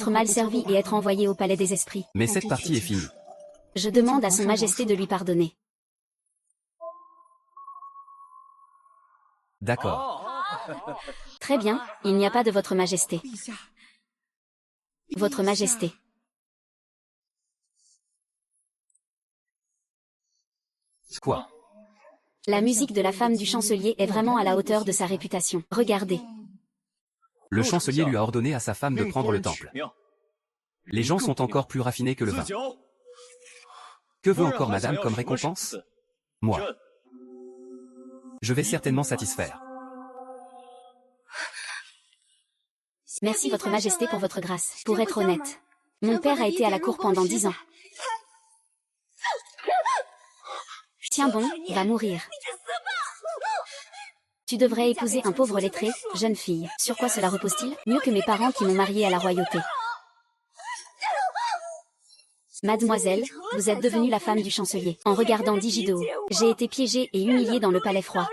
être mal servi et être envoyé au palais des esprits. Mais cette partie est finie. Je demande à son majesté de lui pardonner. D'accord. Très bien, il n'y a pas de votre majesté. Votre majesté. Quoi? La musique de la femme du chancelier est vraiment à la hauteur de sa réputation. Regardez. Le chancelier lui a ordonné à sa femme de prendre le temple. Les gens sont encore plus raffinés que le vin. Que veut encore madame comme récompense? Moi. Je vais certainement satisfaire. Merci votre majesté pour votre grâce. Pour être honnête, mon père a été à la cour pendant 10 ans. Tiens bon, va mourir. Tu devrais épouser un pauvre lettré, jeune fille. Sur quoi cela repose-t-il? Mieux que mes parents qui m'ont mariée à la royauté. Mademoiselle, vous êtes devenue la femme du chancelier. En regardant Digido, j'ai été piégée et humiliée dans le palais froid.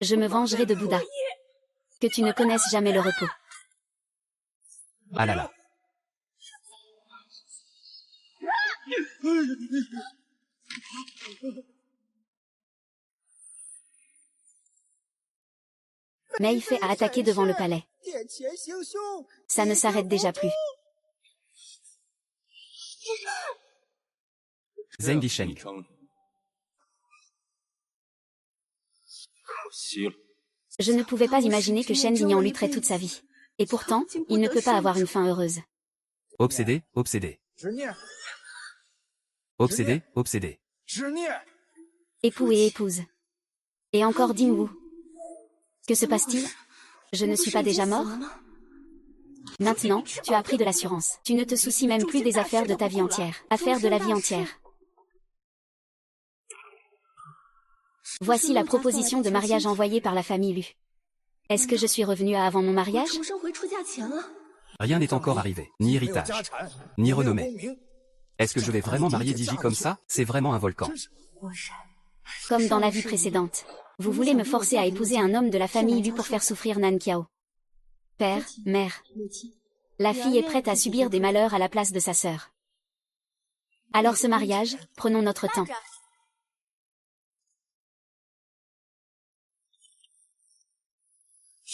Je me vengerai de Bouddha. Que tu ne connaisses jamais le repos. Ah là là. Meifei a attaqué devant le palais. Ça ne s'arrête déjà plus. Zheng Disheng. Je ne pouvais pas imaginer que Shen Dignan lutterait toute sa vie. Et pourtant, il ne peut pas avoir une fin heureuse. Obsédé, obsédé. Obsédé, obsédé. Époux et épouse. Et encore Dingwu. Que se passe-t-il? Je ne suis pas déjà mort? Maintenant, tu as pris de l'assurance. Tu ne te soucies même plus des affaires de ta vie entière. Affaires de la vie entière. Voici la proposition de mariage envoyée par la famille Lu. Est-ce que je suis revenue à avant mon mariage? Rien n'est encore arrivé. Ni héritage. Ni renommée. Est-ce que je vais vraiment marier Digi comme ça? C'est vraiment un volcan. Comme dans la vie précédente. Vous voulez me forcer à épouser un homme de la famille Lu pour faire souffrir Nan Qiao. Père, mère. La fille est prête à subir des malheurs à la place de sa sœur. Alors ce mariage, prenons notre temps.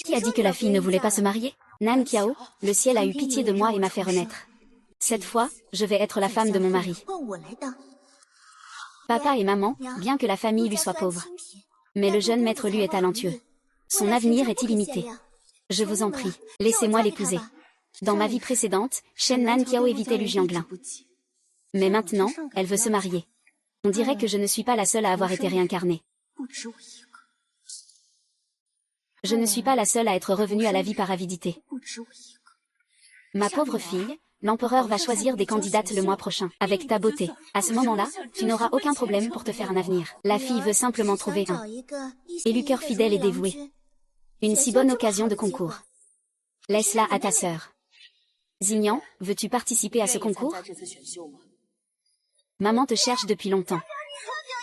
Qui a dit que la fille ne voulait pas se marier? Nan Qiao, le ciel a eu pitié de moi et m'a fait renaître. Cette fois, je vais être la femme de mon mari. Papa et maman, bien que la famille lui soit pauvre. Mais le jeune maître Lu est talentueux. Son avenir est illimité. Je vous en prie, laissez-moi l'épouser. Dans ma vie précédente, Shen Nan Qiao évitait Lu Jianglin. Mais maintenant, elle veut se marier. On dirait que je ne suis pas la seule à avoir été réincarnée. Je ne suis pas la seule à être revenue à la vie par avidité. Ma pauvre fille, l'empereur va choisir des candidates le mois prochain. Avec ta beauté, à ce moment-là, tu n'auras aucun problème pour te faire un avenir. La fille veut simplement trouver un élu cœur fidèle et dévoué. Une si bonne occasion de concours. Laisse-la à ta sœur. Xignan, veux-tu participer à ce concours? Maman te cherche depuis longtemps.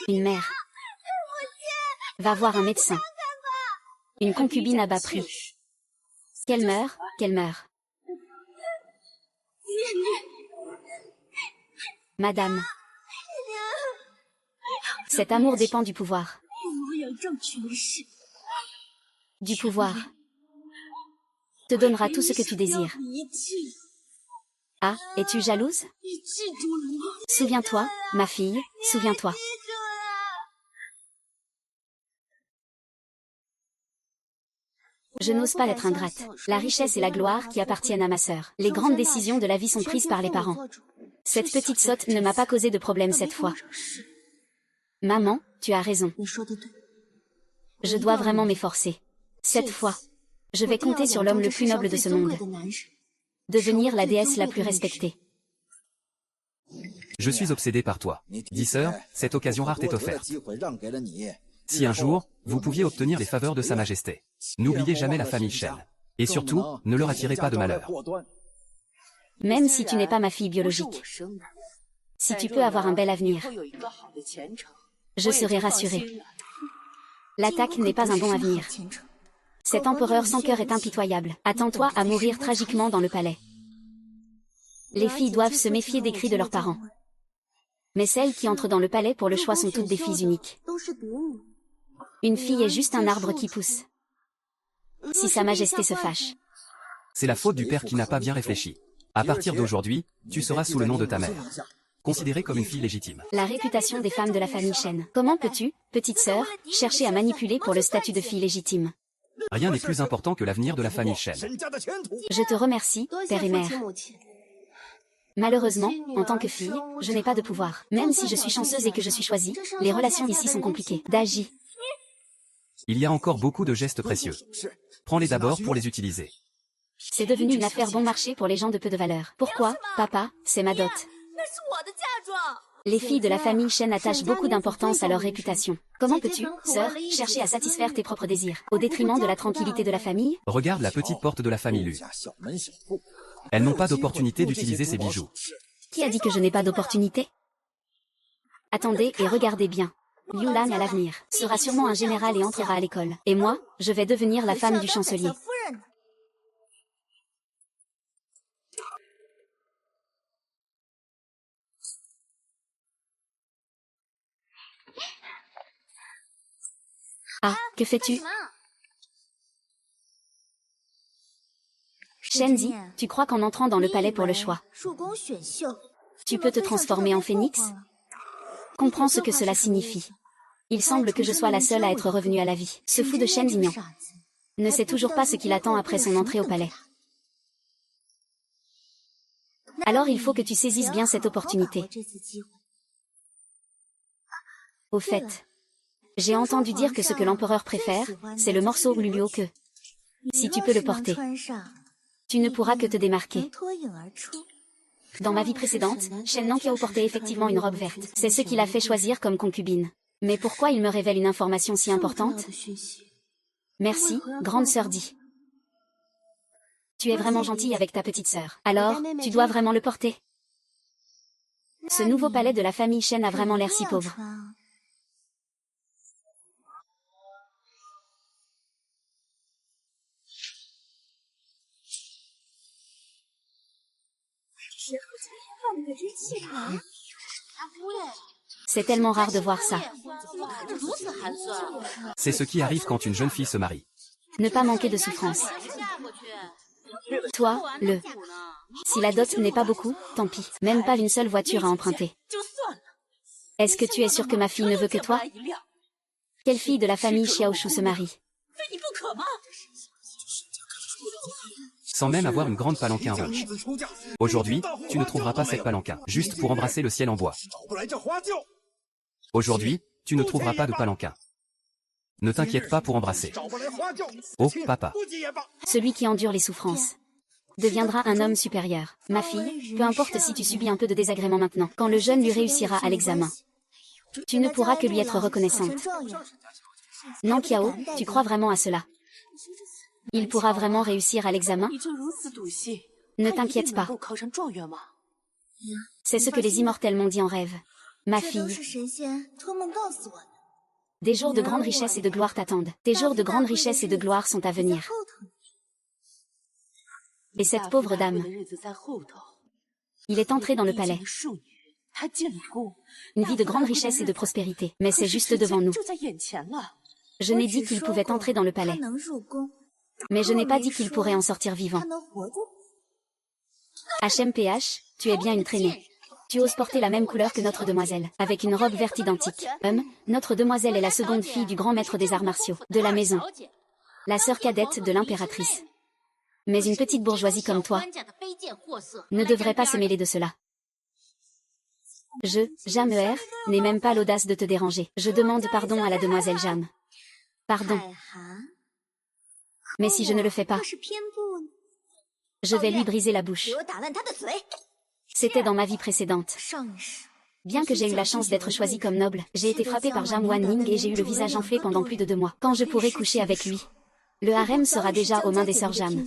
Une mère. Va voir un médecin. Une concubine à bas prix. Qu'elle meure, qu'elle meure. Madame. Cet amour dépend du pouvoir. Du pouvoir. Te donnera tout ce que tu désires. Ah, es-tu jalouse? Souviens-toi, ma fille, souviens-toi. Je n'ose pas être ingrate. La richesse et la gloire qui appartiennent à ma sœur. Les grandes décisions de la vie sont prises par les parents. Cette petite sotte ne m'a pas causé de problème cette fois. Maman, tu as raison. Je dois vraiment m'efforcer. Cette fois, je vais compter sur l'homme le plus noble de ce monde. Devenir la déesse la plus respectée. Je suis obsédé par toi. Dis sœur, cette occasion rare t'est offerte. Si un jour, vous pouviez obtenir les faveurs de Sa Majesté, n'oubliez jamais la famille Shen. Et surtout, ne leur attirez pas de malheur. Même si tu n'es pas ma fille biologique. Si tu peux avoir un bel avenir, je serai rassurée. L'attaque n'est pas un bon avenir. Cet empereur sans cœur est impitoyable. Attends-toi à mourir tragiquement dans le palais. Les filles doivent se méfier des cris de leurs parents. Mais celles qui entrent dans le palais pour le choix sont toutes des filles uniques. Une fille est juste un arbre qui pousse. Si Sa Majesté se fâche. C'est la faute du père qui n'a pas bien réfléchi. À partir d'aujourd'hui, tu seras sous le nom de ta mère. Considérée comme une fille légitime. La réputation des femmes de la famille Shen. Comment peux-tu, petite sœur, chercher à manipuler pour le statut de fille légitime? Rien n'est plus important que l'avenir de la famille Shen. Je te remercie, père et mère. Malheureusement, en tant que fille, je n'ai pas de pouvoir. Même si je suis chanceuse et que je suis choisie, les relations ici sont compliquées. Daji. Il y a encore beaucoup de gestes précieux. Prends-les d'abord pour les utiliser. C'est devenu une affaire bon marché pour les gens de peu de valeur. Pourquoi, papa? C'est ma dot. Les filles de la famille Shen attachent beaucoup d'importance à leur réputation. Comment peux-tu, sœur, chercher à satisfaire tes propres désirs, au détriment de la tranquillité de la famille? Regarde la petite porte de la famille Lu. Elles n'ont pas d'opportunité d'utiliser ces bijoux. Qui a dit que je n'ai pas d'opportunité? Attendez et regardez bien. Liu Lan à l'avenir sera sûrement un général et entrera à l'école. Et moi, je vais devenir la femme du chancelier. Ah, que fais-tu? Shenzi, tu crois qu'en entrant dans le palais pour le choix, tu peux te transformer en phénix? Comprends ce que cela signifie. Il semble que je sois la seule à être revenue à la vie. Ce fou de Shen Zignan ne sait toujours pas ce qu'il attend après son entrée au palais. Alors il faut que tu saisisses bien cette opportunité. Au fait, j'ai entendu dire que ce que l'empereur préfère, c'est le morceau Luluo que, si tu peux le porter, tu ne pourras que te démarquer. Dans ma vie précédente, Shen Nanqiao portait effectivement une robe verte. C'est ce qui l'a fait choisir comme concubine. Mais pourquoi il me révèle une information si importante? Merci, grande sœur Di. Tu es vraiment gentille avec ta petite sœur. Alors, tu dois vraiment le porter. Ce nouveau palais de la famille Shen a vraiment l'air si pauvre. C'est tellement rare de voir ça. C'est ce qui arrive quand une jeune fille se marie. Ne pas manquer de souffrance. Toi, si la dot n'est pas beaucoup, tant pis. Même pas une seule voiture à emprunter. Est-ce que tu es sûr que ma fille ne veut que toi? Quelle fille de la famille Xiaoshu se marie? Sans même avoir une grande palanquin rouge. Aujourd'hui, tu ne trouveras pas cette palanquin, juste pour embrasser le ciel en bois. Aujourd'hui, tu ne trouveras pas de palanquin. Ne t'inquiète pas pour embrasser. Oh, papa. Celui qui endure les souffrances deviendra un homme supérieur. Ma fille, peu importe si tu subis un peu de désagrément maintenant, quand le jeune lui réussira à l'examen, tu ne pourras que lui être reconnaissante. Nanqiao, tu crois vraiment à cela? Il pourra vraiment réussir à l'examen? Ne t'inquiète pas. C'est ce que les immortels m'ont dit en rêve. Ma fille. Des jours de grande richesse et de gloire t'attendent. Tes jours de grande richesse et de gloire sont à venir. Et cette pauvre dame, il est entré dans le palais. Une vie de grande richesse et de prospérité. Mais c'est juste devant nous. Je n'ai dit qu'il pouvait entrer dans le palais. Mais je n'ai pas dit qu'il pourrait en sortir vivant. HMPH, tu es bien une traînée. Tu oses porter la même couleur que notre demoiselle, avec une robe verte identique. Notre demoiselle est la seconde fille du grand maître des arts martiaux, de la maison. La sœur cadette de l'impératrice. Mais une petite bourgeoisie comme toi ne devrait pas se mêler de cela. Jameer, n'ai même pas l'audace de te déranger. Je demande pardon à la demoiselle Jam. Pardon. Mais si je ne le fais pas, je vais lui briser la bouche. C'était dans ma vie précédente. Bien que j'ai eu la chance d'être choisie comme noble, j'ai été frappée par Jam Wanning et j'ai eu le visage enflé pendant plus de 2 mois. Quand je pourrai coucher avec lui, le harem sera déjà aux mains des sœurs Jam.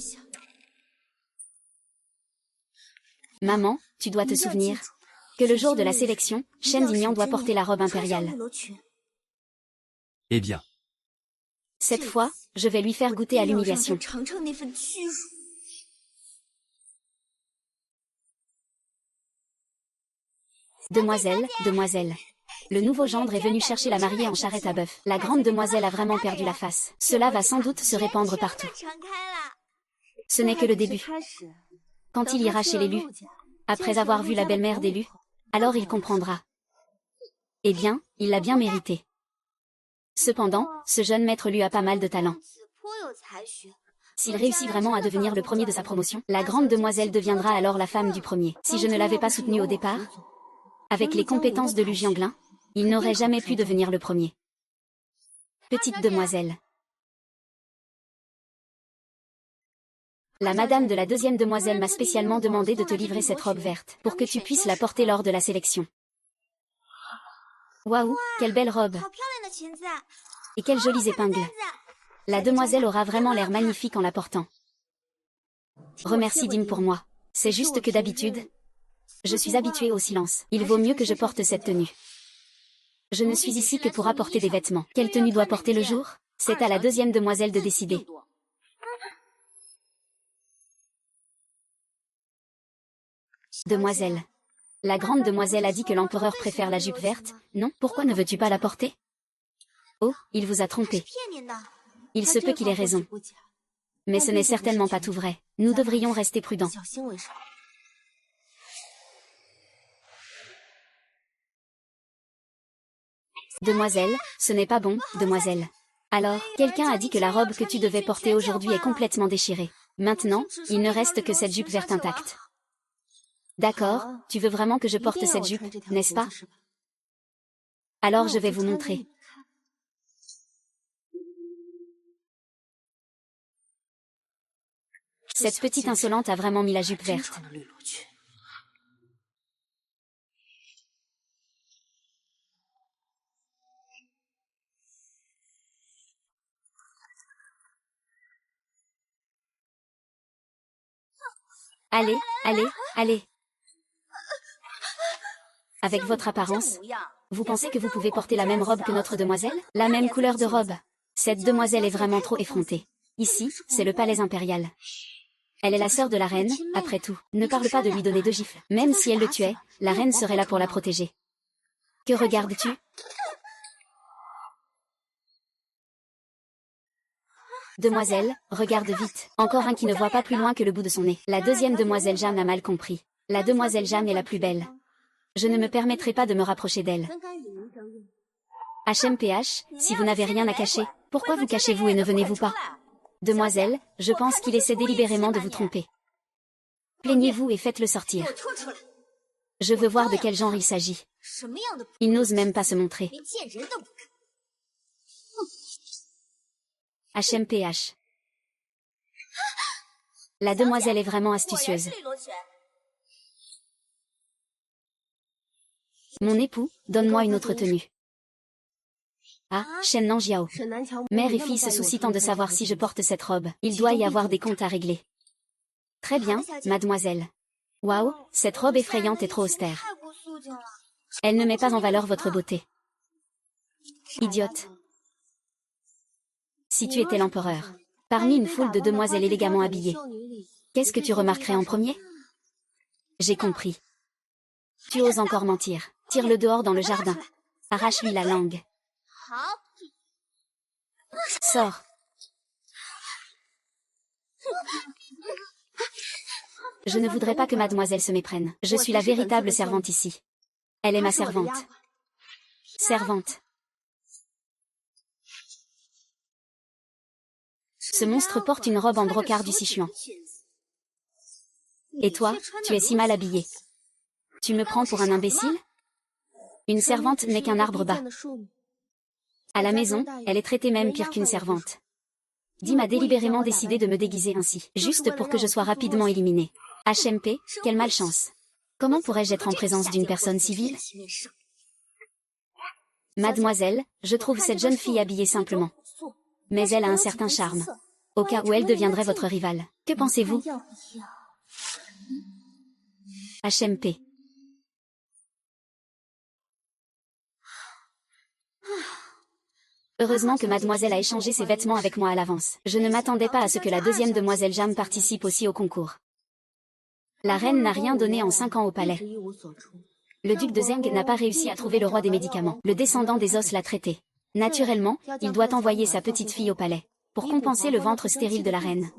Maman, tu dois te souvenir que le jour de la sélection, Shen Dingyan doit porter la robe impériale. Eh bien. Cette fois, je vais lui faire goûter à l'humiliation. Demoiselle, demoiselle. Le nouveau gendre est venu chercher la mariée en charrette à bœuf. La grande demoiselle a vraiment perdu la face. Cela va sans doute se répandre partout. Ce n'est que le début. Quand il ira chez l'élu, après avoir vu la belle-mère d'élu, alors il comprendra. Eh bien, il l'a bien mérité. Cependant, ce jeune maître lui a pas mal de talent. S'il réussit vraiment à devenir le premier de sa promotion, la grande demoiselle deviendra alors la femme du premier. Si je ne l'avais pas soutenu au départ, avec les compétences de Lu Jianglin, il n'aurait jamais pu devenir le premier. Petite demoiselle. La madame de la deuxième demoiselle m'a spécialement demandé de te livrer cette robe verte, pour que tu puisses la porter lors de la sélection. Waouh, quelle belle robe! Et quelles jolies épingles! La demoiselle aura vraiment l'air magnifique en la portant. Remercie Dim pour moi. C'est juste que d'habitude, je suis habituée au silence. Il vaut mieux que je porte cette tenue. Je ne suis ici que pour apporter des vêtements. Quelle tenue doit porter le jour? C'est à la deuxième demoiselle de décider. Demoiselle. La grande demoiselle a dit que l'empereur préfère la jupe verte, non? Pourquoi ne veux-tu pas la porter? Oh, il vous a trompé. Il se peut qu'il ait raison. Mais ce n'est certainement pas tout vrai. Nous devrions rester prudents. Demoiselle, ce n'est pas bon, demoiselle. Alors, quelqu'un a dit que la robe que tu devais porter aujourd'hui est complètement déchirée. Maintenant, il ne reste que cette jupe verte intacte. D'accord, tu veux vraiment que je porte cette jupe, n'est-ce pas? Alors je vais vous montrer. Cette petite insolente a vraiment mis la jupe verte. Allez, allez, allez. Avec votre apparence, vous pensez que vous pouvez porter la même robe que notre demoiselle? La même couleur de robe. Cette demoiselle est vraiment trop effrontée. Ici, c'est le palais impérial. Elle est la sœur de la reine, après tout. Ne parle pas de lui donner 2 gifles. Même si elle le tuait, la reine serait là pour la protéger. Que regardes-tu? Demoiselle, regarde vite. Encore un qui ne voit pas plus loin que le bout de son nez. La deuxième demoiselle Jam a mal compris. La demoiselle Jam est la plus belle. Je ne me permettrai pas de me rapprocher d'elle. HMPH, si vous n'avez rien à cacher, pourquoi vous cachez-vous et ne venez-vous pas? Demoiselle, je pense qu'il essaie délibérément de vous tromper. Plaignez-vous et faites-le sortir. Je veux voir de quel genre il s'agit. Il n'ose même pas se montrer. HMPH. La demoiselle est vraiment astucieuse. Mon époux, donne-moi une autre tenue. Ah, Shen Nanjiao. Mère et fille se soucient tant de savoir si je porte cette robe. Il doit y avoir des comptes à régler. Très bien, mademoiselle. Waouh, cette robe effrayante est trop austère. Elle ne met pas en valeur votre beauté. Idiote. Si tu étais l'empereur, parmi une foule de demoiselles élégamment habillées, qu'est-ce que tu remarquerais en premier? J'ai compris. Tu oses encore mentir. Tire-le dehors dans le jardin. Arrache-lui la langue. Sors. Je ne voudrais pas que mademoiselle se méprenne. Je suis la véritable servante ici. Elle est ma servante. Servante. Ce monstre porte une robe en brocart du Sichuan. Et toi, tu es si mal habillée. Tu me prends pour un imbécile? Une servante n'est qu'un arbre bas. À la maison, elle est traitée même pire qu'une servante. Dim a délibérément décidé de me déguiser ainsi, juste pour que je sois rapidement éliminée. HMP, quelle malchance. Comment pourrais-je être en présence d'une personne civile? Mademoiselle, je trouve cette jeune fille habillée simplement. Mais elle a un certain charme. Au cas où elle deviendrait votre rivale. Que pensez-vous? HMP. Heureusement que mademoiselle a échangé ses vêtements avec moi à l'avance. Je ne m'attendais pas à ce que la deuxième demoiselle Jam participe aussi au concours. La reine n'a rien donné en 5 ans au palais. Le duc de Zeng n'a pas réussi à trouver le roi des médicaments. Le descendant des os l'a traité. Naturellement, il doit envoyer sa petite fille au palais, pour compenser le ventre stérile de la reine.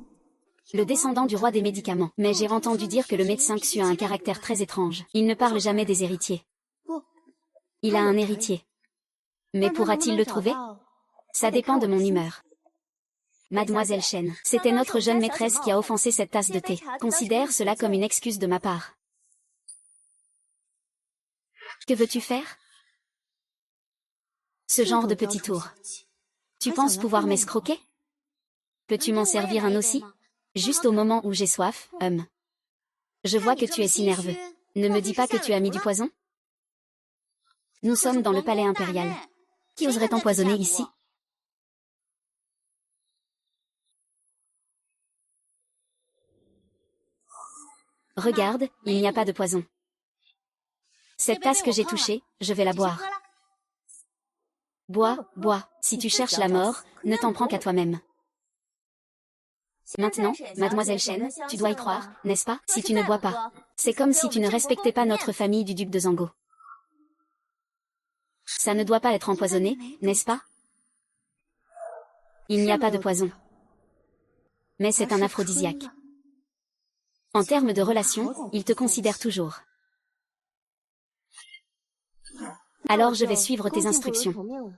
Le descendant du roi des médicaments. Mais j'ai entendu dire que le médecin Xu a un caractère très étrange. Il ne parle jamais des héritiers. Il a un héritier. Mais pourra-t-il le trouver? Ça dépend de mon humeur. Mademoiselle Chen, c'était notre jeune maîtresse qui a offensé cette tasse de thé. Considère cela comme une excuse de ma part. Que veux-tu faire? Ce genre de petit tour. Tu penses pouvoir m'escroquer? Peux-tu m'en servir un aussi? Juste au moment où j'ai soif, Je vois que tu es si nerveux. Ne me dis pas que tu as mis du poison? Nous sommes dans le palais impérial. Qui oserait t'empoisonner ici? Regarde, il n'y a pas de poison. Cette tasse que j'ai touchée, je vais la boire. Bois, bois, si tu cherches la mort, ne t'en prends qu'à toi-même. Maintenant, mademoiselle Chen, tu dois y croire, n'est-ce pas? Si tu ne bois pas. C'est comme si tu ne respectais pas notre famille du duc de Zango. Ça ne doit pas être empoisonné, n'est-ce pas? Il n'y a pas de poison. Mais c'est un aphrodisiaque. En termes de relation, il te considère toujours. Alors je vais suivre tes instructions.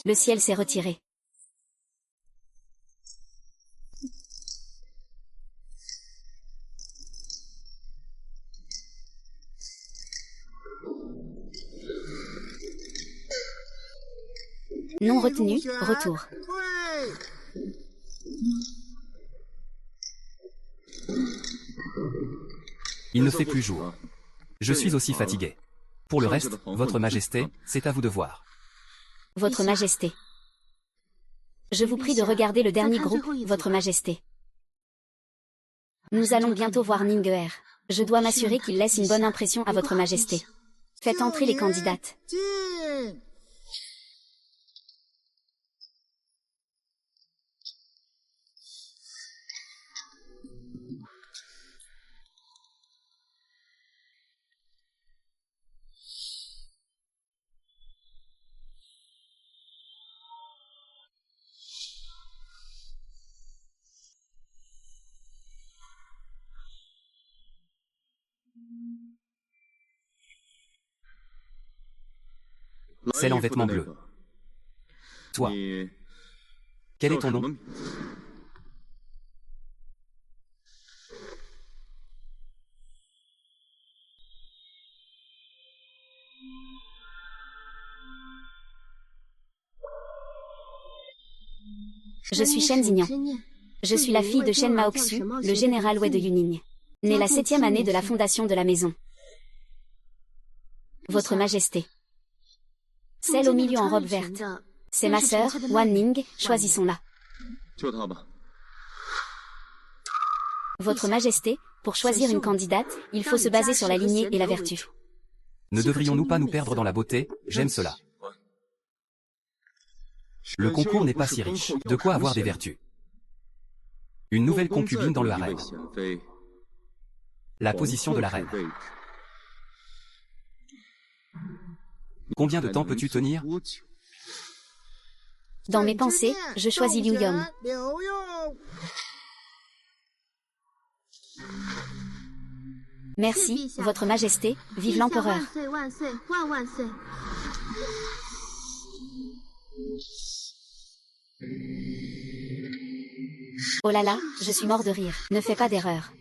Le ciel s'est retiré. Non retenu, retour. Il ne fait plus jour. Je suis aussi fatigué. Pour le reste, votre majesté, c'est à vous de voir. Votre majesté. Je vous prie de regarder le dernier groupe, votre majesté. Nous allons bientôt voir Ningguer. Je dois m'assurer qu'il laisse une bonne impression à votre majesté. Faites entrer les candidates. Celle en vêtements bleus. Toi. Quel est ton nom? Je suis Shen Xignan. Je suis la fille de Shen Maoxu, le général Wei de Yuning. Née la 7e année de la fondation de la maison. Votre majesté. Celle au milieu en robe verte. C'est ma sœur, Wan Ning, choisissons-la. Votre majesté, pour choisir une candidate, il faut se baser sur la lignée et la vertu. Ne devrions-nous pas nous perdre dans la beauté? J'aime cela. Le concours n'est pas si riche. De quoi avoir des vertus? Une nouvelle concubine dans le harem. La position de la reine. Combien de temps peux-tu tenir? Dans mes pensées, je choisis Liu Yong. Merci, votre majesté, vive l'empereur. Oh là là, je suis mort de rire. Ne fais pas d'erreur.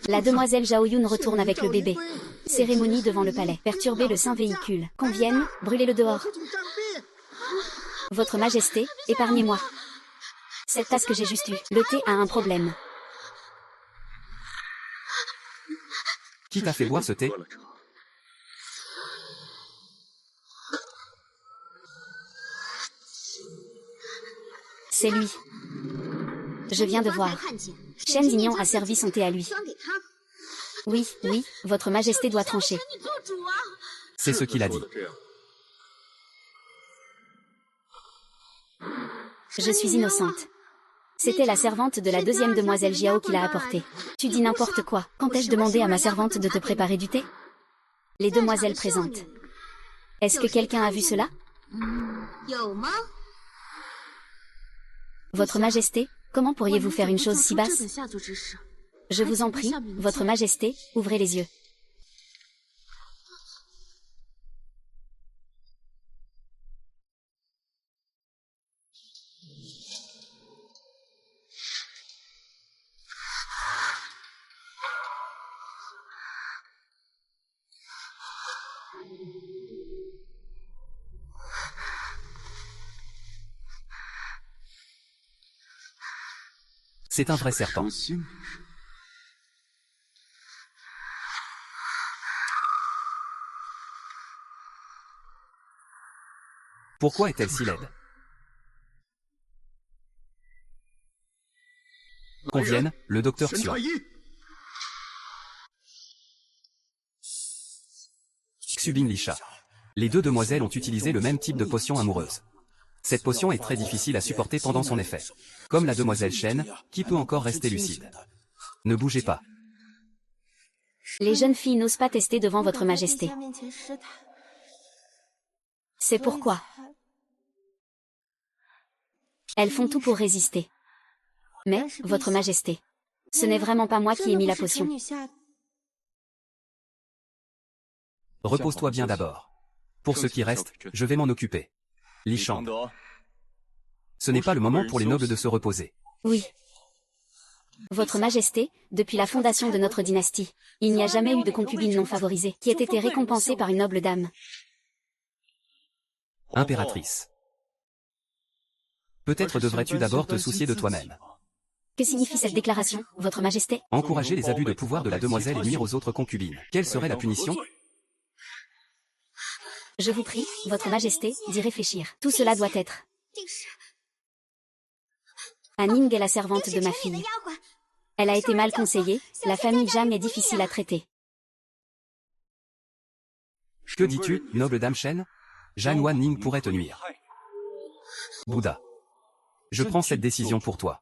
La demoiselle Zhao Yun retourne avec le bébé. Cérémonie devant le palais. Perturber le saint véhicule. Qu'on vienne, brûlez-le dehors. Votre majesté, épargnez-moi. Cette tasse que j'ai juste eue. Le thé a un problème. Qui t'a fait boire ce thé? C'est lui. Je viens de voir. Shen Xignan a servi son thé à lui. Oui, oui, votre majesté doit trancher. C'est ce qu'il a dit. Je suis innocente. C'était la servante de la deuxième demoiselle Jiao qui l'a apporté. Tu dis n'importe quoi. Quand ai-je demandé à ma servante de te préparer du thé? Les demoiselles présentes. Est-ce que quelqu'un a vu cela? Votre majesté, comment pourriez-vous faire une chose si basse? Je vous en prie, votre majesté, ouvrez les yeux. C'est un vrai serpent. Pourquoi est-elle si laide? Qu'on vienne, le docteur Xuan. Xubin Lisha. Les deux demoiselles ont utilisé le même type de potion amoureuse. Cette potion est très difficile à supporter pendant son effet. Comme la demoiselle Shen, qui peut encore rester lucide. Ne bougez pas. Les jeunes filles n'osent pas tester devant votre majesté. C'est pourquoi. Elles font tout pour résister. Mais, votre majesté, ce n'est vraiment pas moi qui ai mis la potion. Repose-toi bien d'abord. Pour ce qui reste, je vais m'en occuper. Li Shang. Ce n'est pas le moment pour les nobles de se reposer. Oui. Votre majesté, depuis la fondation de notre dynastie, il n'y a jamais eu de concubine non favorisée qui ait été récompensée par une noble dame. Impératrice. Peut-être devrais-tu d'abord te soucier de toi-même. Que signifie cette déclaration, votre majesté? Encourager les abus de pouvoir de la demoiselle et nuire aux autres concubines. Quelle serait la punition? Je vous prie, votre majesté, d'y réfléchir. Tout cela doit être. Ning est la servante de ma fille. Elle a été mal conseillée, la famille Zhang est difficile à traiter. Que dis-tu, noble dame Shen? Zhang Wanning pourrait te nuire. Bouddha. Je prends cette décision pour toi.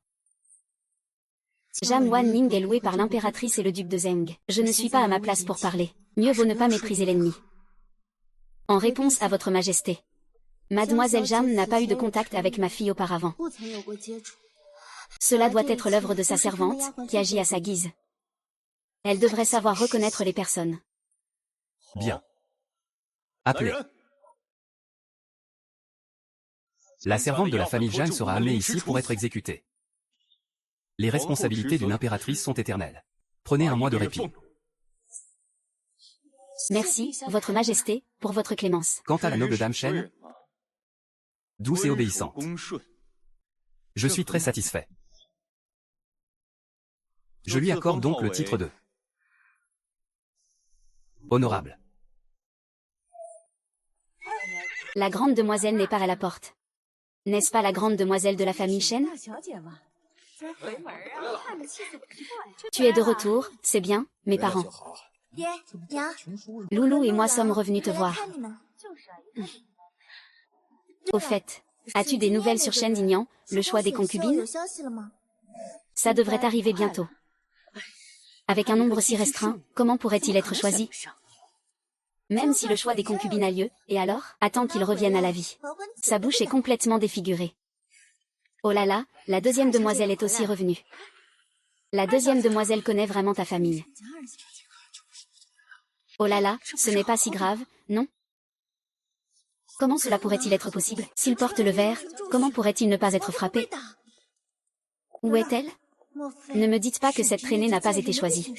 Zhang Wanning est loué par l'impératrice et le duc de Zheng. Je ne suis pas à ma place pour parler. Mieux vaut ne pas mépriser l'ennemi. En réponse à votre majesté. Mademoiselle Zhang n'a pas eu de contact avec ma fille auparavant. Cela doit être l'œuvre de sa servante, qui agit à sa guise. Elle devrait savoir reconnaître les personnes. Bien. Appelez. La servante de la famille Zhang sera amenée ici pour être exécutée. Les responsabilités d'une impératrice sont éternelles. Prenez un mois de répit. Merci, votre majesté, pour votre clémence. Quant à la noble dame Shen, douce et obéissante. Je suis très satisfait. Je lui accorde donc le titre de honorable. La grande demoiselle n'est pas à la porte. N'est-ce pas la grande demoiselle de la famille Shen? Tu es de retour, c'est bien, mes parents. Loulou et moi sommes revenus te voir. Au fait, as-tu des nouvelles sur Shen Xignan, le choix des concubines? Ça devrait arriver bientôt. Avec un nombre si restreint, comment pourrait-il être choisi? Même si le choix des concubines a lieu, et alors, attends qu'il revienne à la vie. Sa bouche est complètement défigurée. Oh là là, la deuxième demoiselle est aussi revenue. La deuxième demoiselle connaît vraiment ta famille. Oh là là, ce n'est pas si grave, non? Comment cela pourrait-il être possible? S'il porte le verre, comment pourrait-il ne pas être frappé? Où est-elle? Ne me dites pas que cette traînée n'a pas été choisie.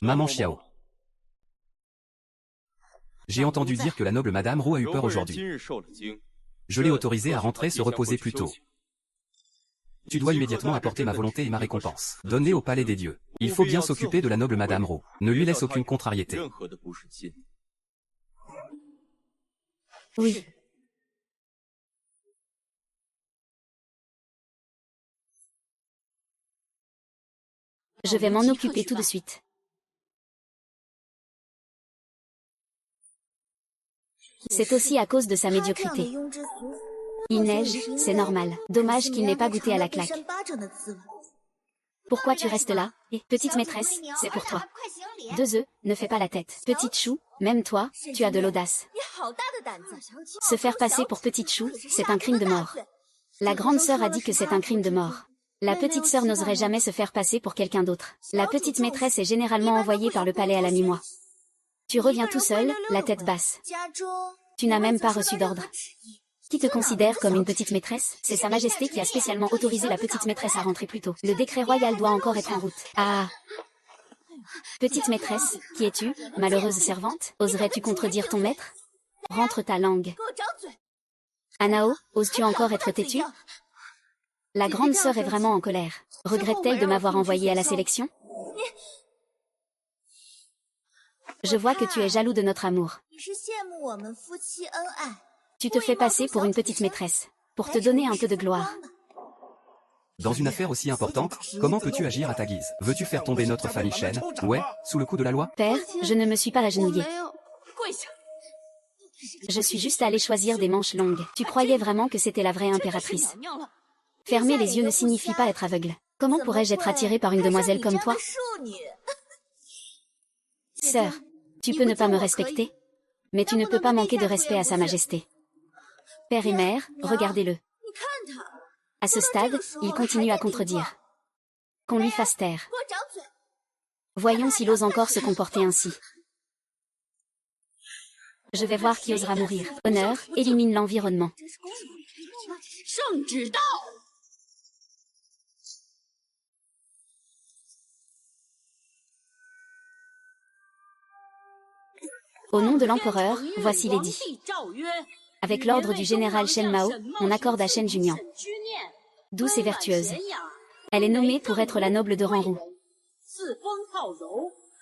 Maman Xiao. J'ai entendu dire que la noble madame Ru a eu peur aujourd'hui. Je l'ai autorisée à rentrer se reposer plus tôt. Tu dois immédiatement apporter ma volonté et ma récompense. Donnez au palais des dieux. Il faut bien s'occuper de la noble Madame Roux. Ne lui laisse aucune contrariété. Oui. Je vais m'en occuper tout de suite. C'est aussi à cause de sa médiocrité. Il neige, c'est normal. Dommage qu'il n'ait pas goûté à la claque. Pourquoi tu restes là? Petite maîtresse, c'est pour toi. 2 œufs, ne fais pas la tête. Petite chou, même toi, tu as de l'audace. Se faire passer pour petite chou, c'est un crime de mort. La grande sœur a dit que c'est un crime de mort. La petite sœur n'oserait jamais se faire passer pour quelqu'un d'autre. La petite maîtresse est généralement envoyée par le palais à la mi-mois. Tu reviens tout seul, la tête basse. Tu n'as même pas reçu d'ordre. Qui te considère comme une petite maîtresse? C'est Sa Majesté qui a spécialement autorisé la petite maîtresse à rentrer plus tôt. Le décret royal doit encore être en route. Ah! Petite maîtresse, qui es-tu, malheureuse servante? Oserais-tu contredire ton maître? Rentre ta langue. Anao, oses-tu encore être têtue? La grande sœur est vraiment en colère. Regrette-t-elle de m'avoir envoyée à la sélection? Je vois que tu es jaloux de notre amour. Tu te fais passer pour une petite maîtresse, pour te donner un peu de gloire. Dans une affaire aussi importante, comment peux-tu agir à ta guise? Veux-tu faire tomber notre famille Shen? Ouais, sous le coup de la loi? Père, je ne me suis pas agenouillée. Je suis juste allée choisir des manches longues. Tu croyais vraiment que c'était la vraie impératrice? Fermer les yeux ne signifie pas être aveugle. Comment pourrais-je être attirée par une demoiselle comme toi? Sœur, tu peux ne pas me respecter, mais tu ne peux pas manquer de respect à Sa Majesté. Père et mère, regardez-le. À ce stade, il continue à contredire. Qu'on lui fasse taire. Voyons s'il ose encore se comporter ainsi. Je vais voir qui osera mourir. Honneur, élimine l'environnement. Au nom de l'empereur, voici l'édit. Avec l'ordre du général Shen Mao, on accorde à Shen Junian. Douce et vertueuse. Elle est nommée pour être la noble de Ranrou.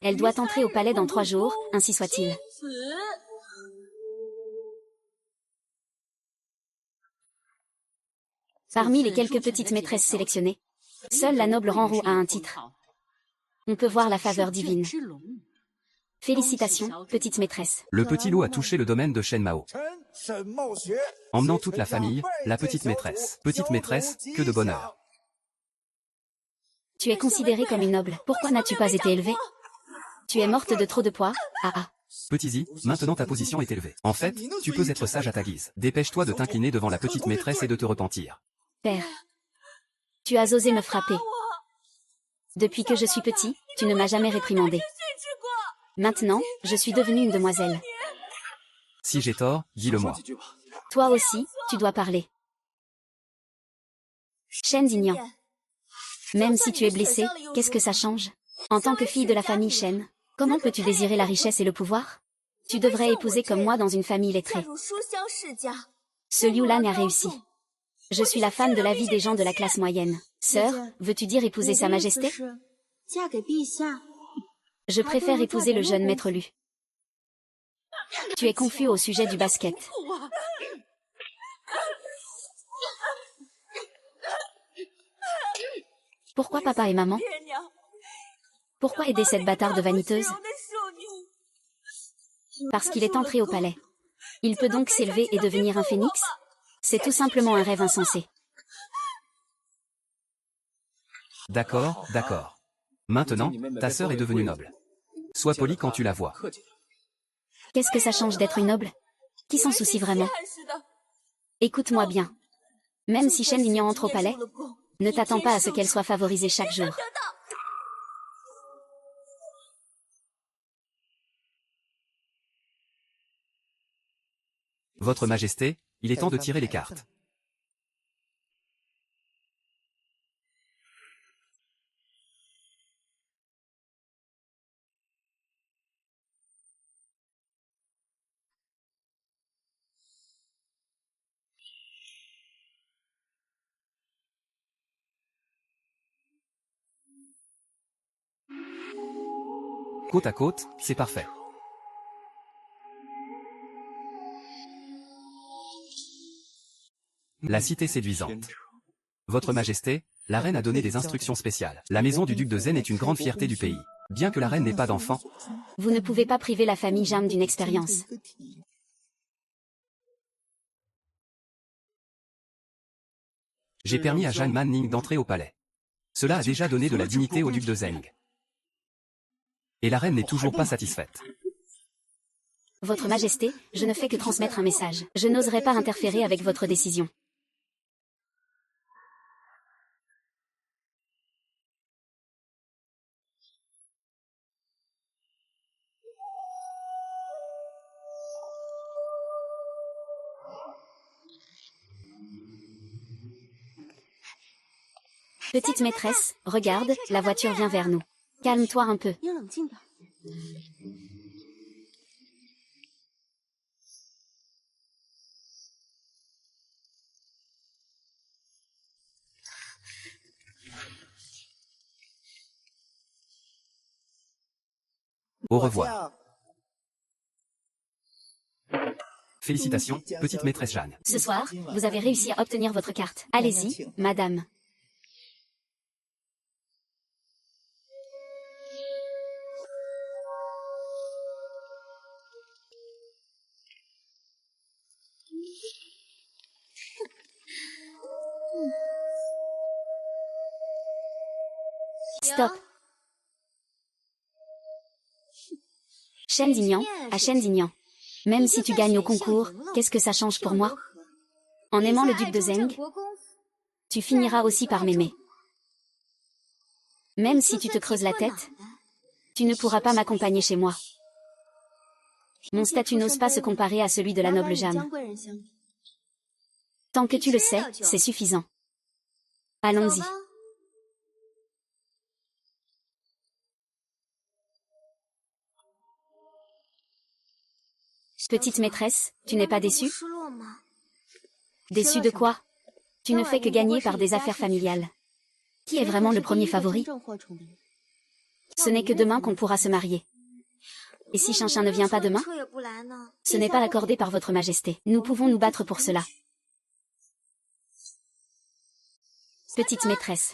Elle doit entrer au palais dans 3 jours, ainsi soit-il. Parmi les quelques petites maîtresses sélectionnées, seule la noble Ranrou a un titre. On peut voir la faveur divine. Félicitations, petite maîtresse. Le petit loup a touché le domaine de Shen Mao. Emmenant toute la famille, la petite maîtresse. Petite maîtresse, que de bonheur. Tu es considérée comme une noble. Pourquoi n'as-tu pas été élevée? Tu es morte de trop de poids. Ah ah. Petit-y, maintenant ta position est élevée. En fait, tu peux être sage à ta guise. Dépêche-toi de t'incliner devant la petite maîtresse et de te repentir. Père, tu as osé me frapper. Depuis que je suis petit, tu ne m'as jamais réprimandé. Maintenant, je suis devenue une demoiselle. Si j'ai tort, dis-le-moi. Toi aussi, tu dois parler. Shen Dignan. Même si tu es blessée, qu'est-ce que ça change? En tant que fille de la famille Shen, comment peux-tu désirer la richesse et le pouvoir? Tu devrais épouser comme moi dans une famille lettrée. Ce Liu Lan a réussi. Je suis la femme de la vie des gens de la classe moyenne. Sœur, veux-tu dire épouser Sa Majesté? Je préfère épouser le jeune maître Lu. Tu es confus au sujet du basket. Pourquoi papa et maman? Pourquoi aider cette bâtarde vaniteuse? Parce qu'il est entré au palais. Il peut donc s'élever et devenir un phénix? C'est tout simplement un rêve insensé. D'accord, d'accord. Maintenant, ta sœur est devenue noble. Sois poli quand tu la vois. Qu'est-ce que ça change d'être une noble? Qui s'en soucie vraiment? Écoute-moi bien. Même si Shen Lignan entre au palais, ne t'attends pas à ce qu'elle soit favorisée chaque jour. Votre Majesté, il est temps de tirer les cartes. Côte à côte, c'est parfait. La cité séduisante. Votre Majesté, la reine a donné des instructions spéciales. La maison du duc de Zen est une grande fierté du pays. Bien que la reine n'ait pas d'enfant, Vous ne pouvez pas priver la famille Jam d'une expérience. j'ai permis à Jeanne Manning d'entrer au palais. Cela a déjà donné de la dignité au duc de Zeng. Et la reine n'est toujours pas satisfaite. Votre Majesté, je ne fais que transmettre un message. Je n'oserais pas interférer avec votre décision. Petite maîtresse, regarde, la voiture vient vers nous. Calme-toi un peu. Au revoir. Félicitations, petite maîtresse Jeanne. Ce soir, vous avez réussi à obtenir votre carte. Allez-y, madame. Stop. Shendignan, à Shendignan. Même si tu gagnes au concours, qu'est-ce que ça change pour moi? En aimant le duc de Zeng, tu finiras aussi par m'aimer. Même si tu te creuses la tête, tu ne pourras pas m'accompagner chez moi. Mon statut n'ose pas se comparer à celui de la noble Jeanne. Tant que tu le sais, c'est suffisant. Allons-y. Petite maîtresse, tu n'es pas déçue? Déçue de quoi? Tu ne fais que gagner par des affaires familiales. Qui est vraiment le premier favori? Ce n'est que demain qu'on pourra se marier. Et si Chinchin ne vient pas demain? Ce n'est pas accordé par votre Majesté. Nous pouvons nous battre pour cela. Petite maîtresse.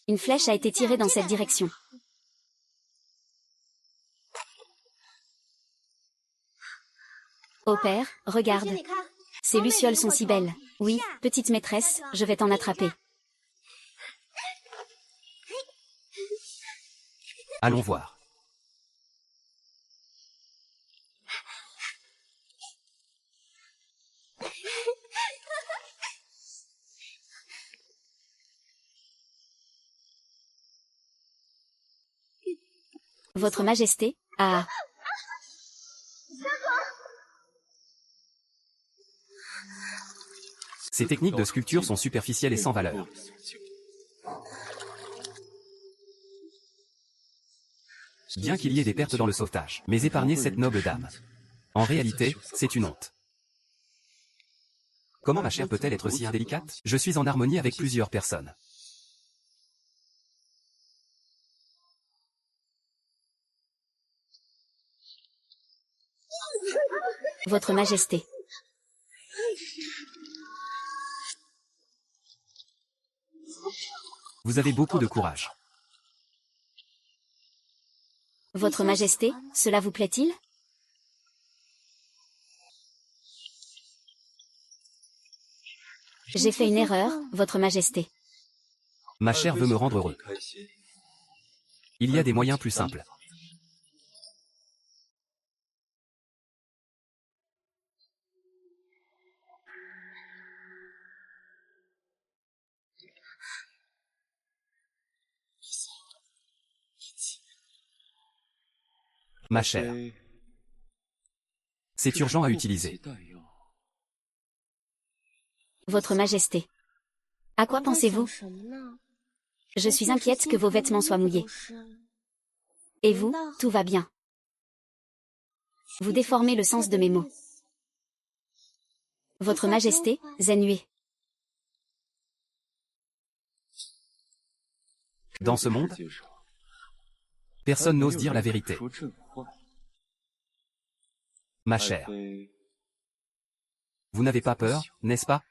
Une flèche a été tirée dans cette direction. Oh père, regarde. Ces lucioles sont si belles. Oui, petite maîtresse, je vais t'en attraper. Allons voir. Votre Majesté, ah. Ces techniques de sculpture sont superficielles et sans valeur. Bien qu'il y ait des pertes dans le sauvetage, mais épargnez cette noble dame. En réalité, c'est une honte. Comment ma chère peut-elle être si indélicate? Je suis en harmonie avec plusieurs personnes. Votre Majesté. Vous avez beaucoup de courage. Votre Majesté, cela vous plaît-il? J'ai fait une erreur, Votre Majesté. Ma chère veut me rendre heureux. Il y a des moyens plus simples. Ma chère. C'est urgent à utiliser. Votre Majesté. À quoi pensez-vous? Je suis inquiète que vos vêtements soient mouillés. Et vous, tout va bien. Vous déformez le sens de mes mots. Votre Majesté, Zenue. Dans ce monde, Personne n'ose dire la vérité. Ma chère. Vous n'avez pas peur, n'est-ce pas?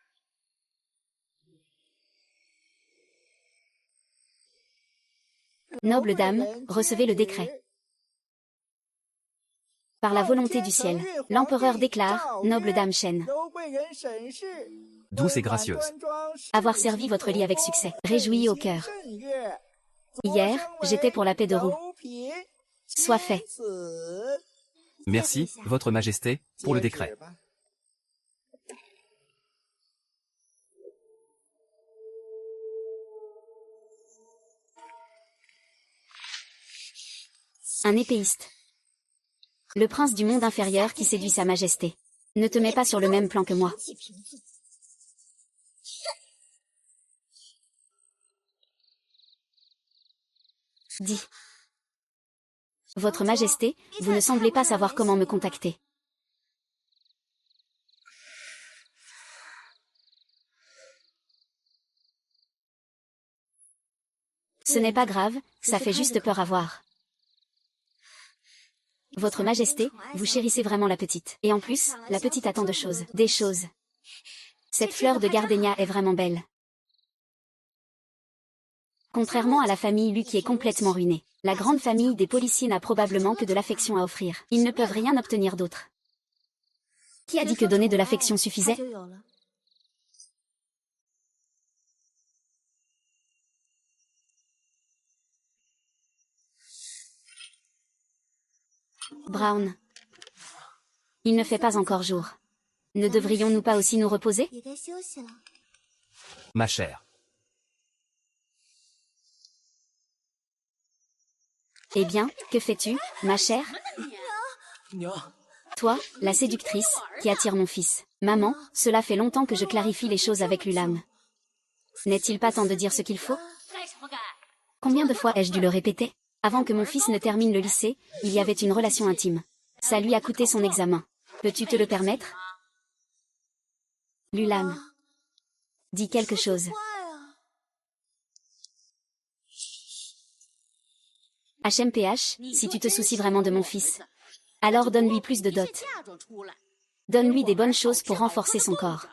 Noble dame, recevez le décret. Par la volonté du ciel, l'empereur déclare, noble dame Shen, Douce et gracieuse. avoir servi votre lit avec succès, réjoui au cœur. Hier, j'étais pour la paix de Roux. Soit fait. Merci, votre majesté, pour le décret. Un épéiste. Le prince du monde inférieur qui séduit sa majesté. Ne te mets pas sur le même plan que moi. Dis. Votre majesté, vous ne semblez pas savoir comment me contacter. Ce n'est pas grave, ça fait juste peur à voir. Votre majesté, vous chérissez vraiment la petite. Et en plus, la petite attend de choses. Des choses. Cette fleur de gardénia est vraiment belle. Contrairement à la famille Lu qui est complètement ruinée, la grande famille des policiers n'a probablement que de l'affection à offrir. Ils ne peuvent rien obtenir d'autre. Qui a dit que donner de l'affection suffisait? Brown. Il ne fait pas encore jour. Ne devrions-nous pas aussi nous reposer? Ma chère. Eh bien, que fais-tu, ma chère? Toi, la séductrice, qui attire mon fils. Maman, cela fait longtemps que je clarifie les choses avec l'Ulam. N'est-il pas temps de dire ce qu'il faut? Combien de fois ai-je dû le répéter? Avant que mon fils ne termine le lycée, il y avait une relation intime. Ça lui a coûté son examen. Peux-tu te le permettre? L'Ulam. Dis quelque chose. HMPH, si tu te soucies vraiment de mon fils, alors donne-lui plus de dot. Donne-lui des bonnes choses pour renforcer son corps.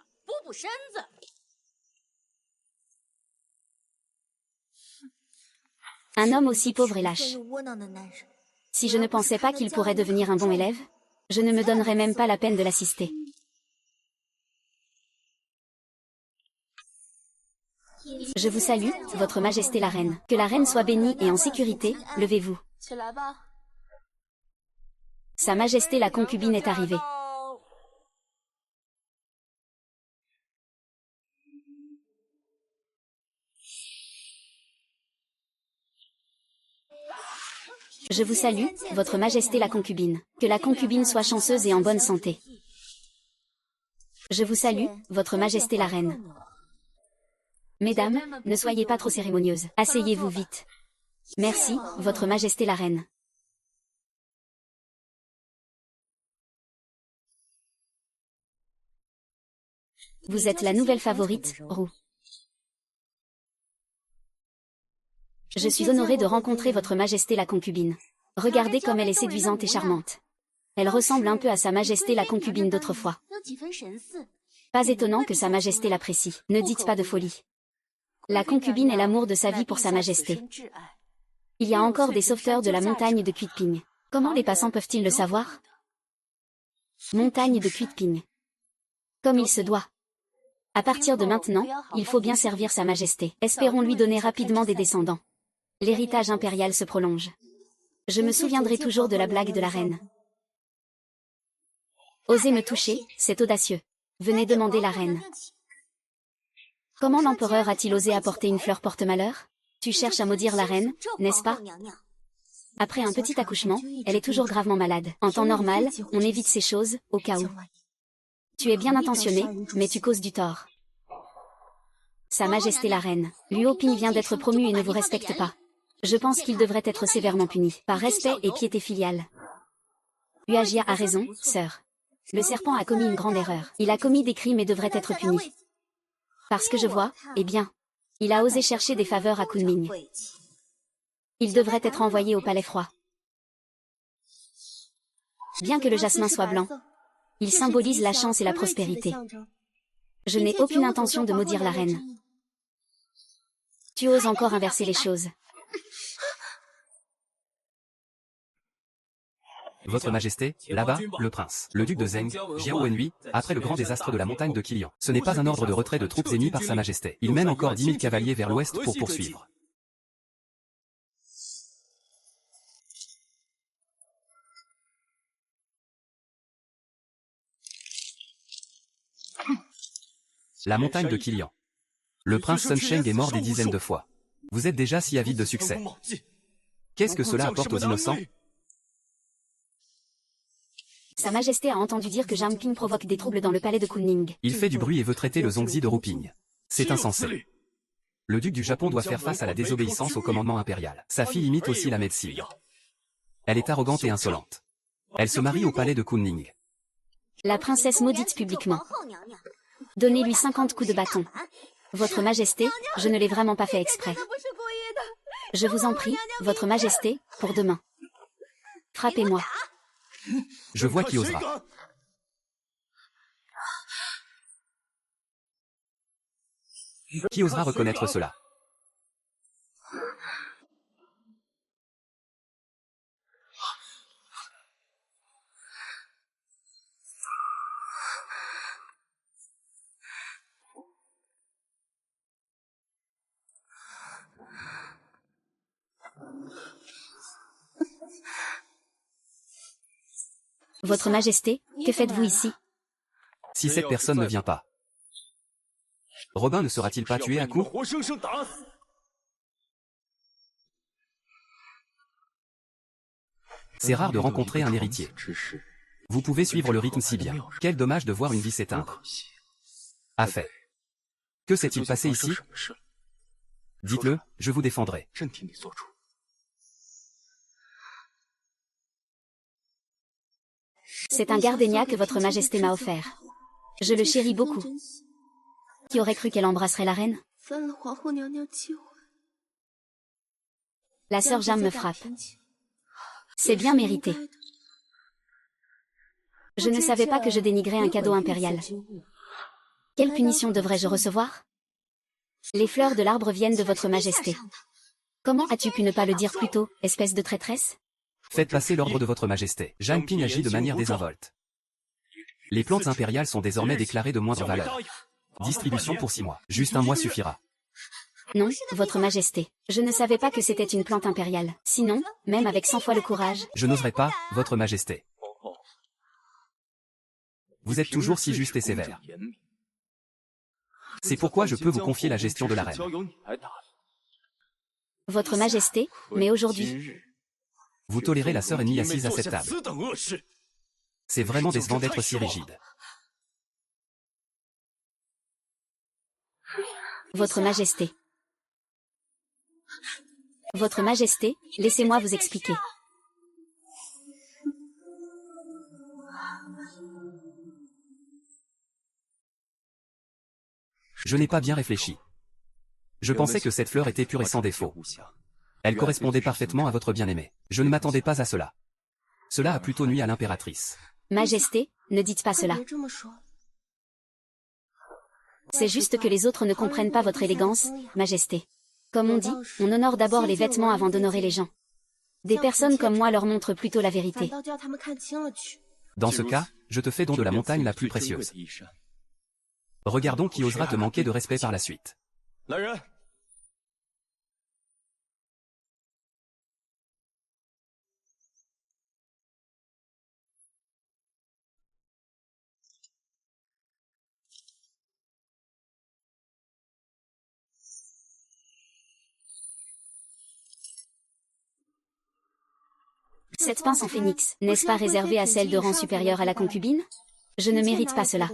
Un homme aussi pauvre et lâche. Si je ne pensais pas qu'il pourrait devenir un bon élève, je ne me donnerais même pas la peine de l'assister. Je vous salue, votre majesté la reine. Que la reine soit bénie et en sécurité, levez-vous. Sa majesté la concubine est arrivée. Je vous salue, votre majesté la concubine. Que la concubine soit chanceuse et en bonne santé. Je vous salue, votre majesté la reine. Mesdames, ne soyez pas trop cérémonieuses. Asseyez-vous vite. Merci, votre majesté la reine. Vous êtes la nouvelle favorite, Roux. Je suis honorée de rencontrer votre majesté la concubine. Regardez comme elle est séduisante et charmante. Elle ressemble un peu à sa majesté la concubine d'autrefois. Pas étonnant que sa majesté l'apprécie. Ne dites pas de folie. La concubine est l'amour de sa vie pour sa majesté. Il y a encore des sauveteurs de la montagne de Kuitping. Comment les passants peuvent-ils le savoir? Montagne de Kuitping. Comme il se doit. À partir de maintenant, il faut bien servir sa majesté. Espérons lui donner rapidement des descendants. L'héritage impérial se prolonge. Je me souviendrai toujours de la blague de la reine. Osez me toucher, c'est audacieux. Venez demander la reine. Comment l'empereur a-t-il osé apporter une fleur porte-malheur? Tu cherches à maudire la reine, n'est-ce pas? Après un petit accouchement, elle est toujours gravement malade. En temps normal, on évite ces choses, au cas où. Tu es bien intentionné, mais tu causes du tort. Sa majesté la reine. Luo Ping vient d'être promu et ne vous respecte pas. Je pense qu'il devrait être sévèrement puni, par respect et piété filiale. Uajia a raison, sœur. Le serpent a commis une grande erreur. Il a commis des crimes et devrait être puni. Parce que je vois, eh bien, il a osé chercher des faveurs à Kunming. Il devrait être envoyé au palais froid. Bien que le jasmin soit blanc, il symbolise la chance et la prospérité. Je n'ai aucune intention de maudire la reine. Tu oses encore inverser les choses. Votre Majesté, là-bas, le prince, le duc de Zheng, Jiao Wenhui, après le grand désastre de la montagne de Qilian. Ce n'est pas un ordre de retrait de troupes émis par Sa Majesté. Il mène encore 10 000 cavaliers vers l'ouest pour poursuivre. La montagne de Qilian. Le prince Sun Sheng est mort des dizaines de fois. Vous êtes déjà si avide de succès. Qu'est-ce que cela apporte aux innocents? Sa Majesté a entendu dire que Zhang Ping provoque des troubles dans le palais de Kunming. Il fait du bruit et veut traiter le Zongzi de rouping. C'est insensé. Le duc du Japon doit faire face à la désobéissance au commandement impérial. Sa fille imite aussi la médecine. Elle est arrogante et insolente. Elle se marie au palais de Kunming. La princesse maudite publiquement. Donnez-lui 50 coups de bâton. Votre Majesté, je ne l'ai vraiment pas fait exprès. Je vous en prie, Votre Majesté, pour demain. Frappez-moi. Je vois qui osera. Qui osera reconnaître cela? Votre Majesté, que faites-vous ici? Si cette personne ne vient pas, Robin ne sera-t-il pas tué à coups? C'est rare de rencontrer un héritier. Vous pouvez suivre le rythme si bien. Quel dommage de voir une vie s'éteindre. À fait. Que s'est-il passé ici? Dites-le, je vous défendrai. C'est un gardénia que Votre Majesté m'a offert. Je le chéris beaucoup. Qui aurait cru qu'elle embrasserait la reine? La sœur Jam me frappe. C'est bien mérité. Je ne savais pas que je dénigrais un cadeau impérial. Quelle punition devrais-je recevoir? Les fleurs de l'arbre viennent de Votre Majesté. Comment as-tu pu ne pas le dire plus tôt, espèce de traîtresse? Faites passer l'ordre de Votre Majesté. Zhang Ping agit de manière désinvolte. Les plantes impériales sont désormais déclarées de moindre valeur. Distribution pour 6 mois. Juste un mois suffira. Non, Votre Majesté. Je ne savais pas que c'était une plante impériale. Sinon, même avec 100 fois le courage... Je n'oserais pas, Votre Majesté. Vous êtes toujours si juste et sévère. C'est pourquoi je peux vous confier la gestion de la reine. Votre Majesté, mais aujourd'hui... Vous tolérez la sœur ennemie assise à cette table. C'est vraiment décevant d'être si rigide. Votre Majesté. Votre Majesté, laissez-moi vous expliquer. Je n'ai pas bien réfléchi. Je pensais que cette fleur était pure et sans défaut. Elle correspondait parfaitement à votre bien-aimé. Je ne m'attendais pas à cela. Cela a plutôt nui à l'impératrice. Majesté, ne dites pas cela. C'est juste que les autres ne comprennent pas votre élégance, Majesté. Comme on dit, on honore d'abord les vêtements avant d'honorer les gens. Des personnes comme moi leur montrent plutôt la vérité. Dans ce cas, je te fais don de la montagne la plus précieuse. Regardons qui osera te manquer de respect par la suite. Cette pince en phénix, n'est-ce pas réservée à celle de rang supérieur à la concubine? Je ne mérite pas cela.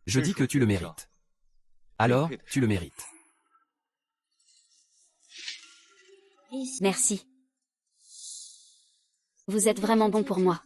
Je dis que tu le mérites. Alors, tu le mérites. Merci. Vous êtes vraiment bon pour moi.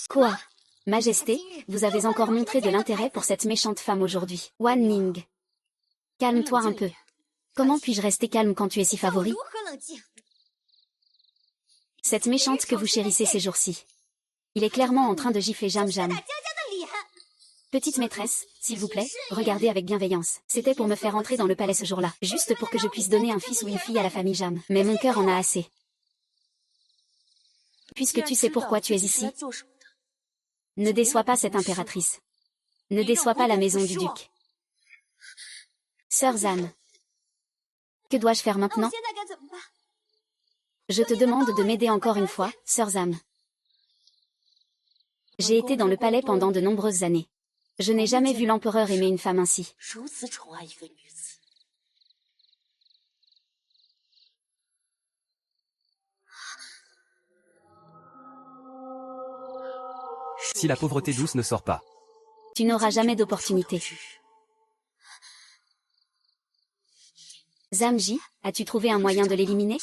Quoi? Majesté, vous avez encore montré de l'intérêt pour cette méchante femme aujourd'hui. Wan Ning. Calme-toi un peu. Comment puis-je rester calme quand tu es si favori? Cette méchante que vous chérissez ces jours-ci. Il est clairement en train de gifler Jam Jam. Petite maîtresse, s'il vous plaît, regardez avec bienveillance. C'était pour me faire entrer dans le palais ce jour-là, juste pour que je puisse donner un fils ou une fille à la famille Jam. Mais mon cœur en a assez. Puisque tu sais pourquoi tu es ici, ne déçois pas cette impératrice. Ne déçois pas la maison du duc. Sœur Zan. Que dois-je faire maintenant? Je te demande de m'aider encore une fois, Sœur Zan. J'ai été dans le palais pendant de nombreuses années. Je n'ai jamais vu l'empereur aimer une femme ainsi. Si la pauvreté douce ne sort pas. Tu n'auras jamais d'opportunité. Zamji, as-tu trouvé un moyen de l'éliminer?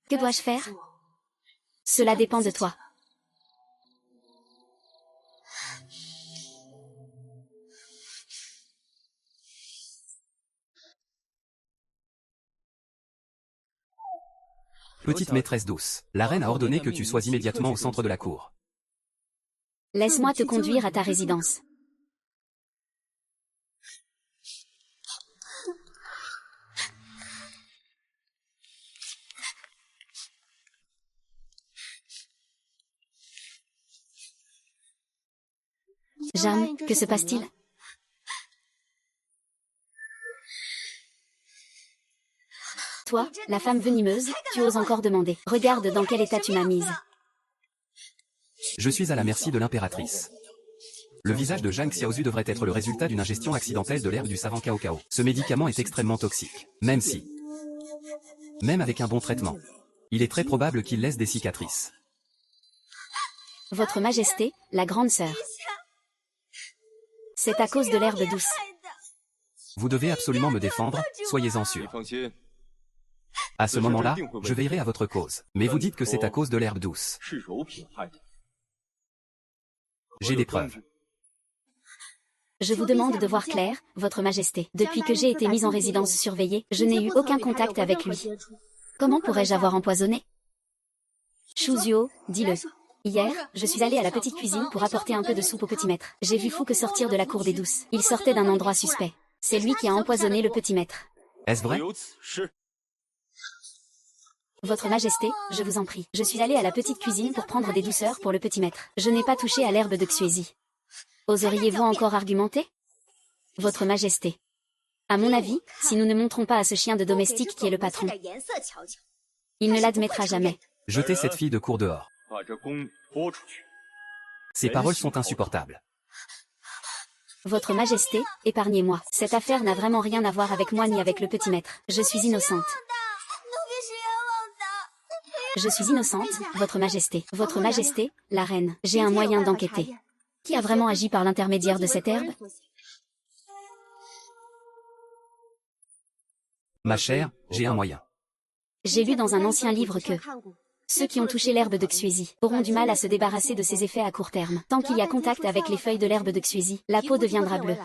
Que dois-je faire? Cela dépend de toi. Petite maîtresse douce, la reine a ordonné que tu sois immédiatement au centre de la cour. Laisse-moi te conduire à ta résidence. Jam, que se passe-t-il? Toi, la femme venimeuse, tu oses encore demander. Regarde dans quel état tu m'as mise. Je suis à la merci de l'impératrice. Le visage de Zhang Xiaozu devrait être le résultat d'une ingestion accidentelle de l'herbe du savant Cao Cao. Ce médicament est extrêmement toxique. Même avec un bon traitement, il est très probable qu'il laisse des cicatrices. Votre Majesté, la grande sœur. C'est à cause de l'herbe douce. Vous devez absolument me défendre, soyez-en sûr. À ce moment-là, je veillerai à votre cause. Mais vous dites que c'est à cause de l'herbe douce. J'ai des preuves. Je vous demande de voir clair, Votre Majesté. Depuis que j'ai été mise en résidence surveillée, je n'ai eu aucun contact avec lui. Comment pourrais-je avoir empoisonné? Shuzhuo, dis-le. Hier, je suis allée à la petite cuisine pour apporter un peu de soupe au petit maître. J'ai vu Fouque sortir de la cour des douces. Il sortait d'un endroit suspect. C'est lui qui a empoisonné le petit maître. Est-ce vrai? Votre Majesté, je vous en prie. Je suis allée à la petite cuisine pour prendre des douceurs pour le petit maître. Je n'ai pas touché à l'herbe de Xuezi. Oseriez-vous encore argumenter? Votre Majesté. À mon avis, si nous ne montrons pas à ce chien de domestique qui est le patron, il ne l'admettra jamais. Jetez cette fille de cour dehors. Ces paroles sont insupportables. Votre Majesté, épargnez-moi. Cette affaire n'a vraiment rien à voir avec moi ni avec le petit maître. Je suis innocente. Je suis innocente, Votre Majesté. Votre Majesté, la reine. J'ai un moyen d'enquêter. Qui a vraiment agi par l'intermédiaire de cette herbe? Ma chère, j'ai un moyen. J'ai lu dans un ancien livre que ceux qui ont touché l'herbe de Xuezi auront du mal à se débarrasser de ses effets à court terme. Tant qu'il y a contact avec les feuilles de l'herbe de Xuezi, la peau deviendra bleue.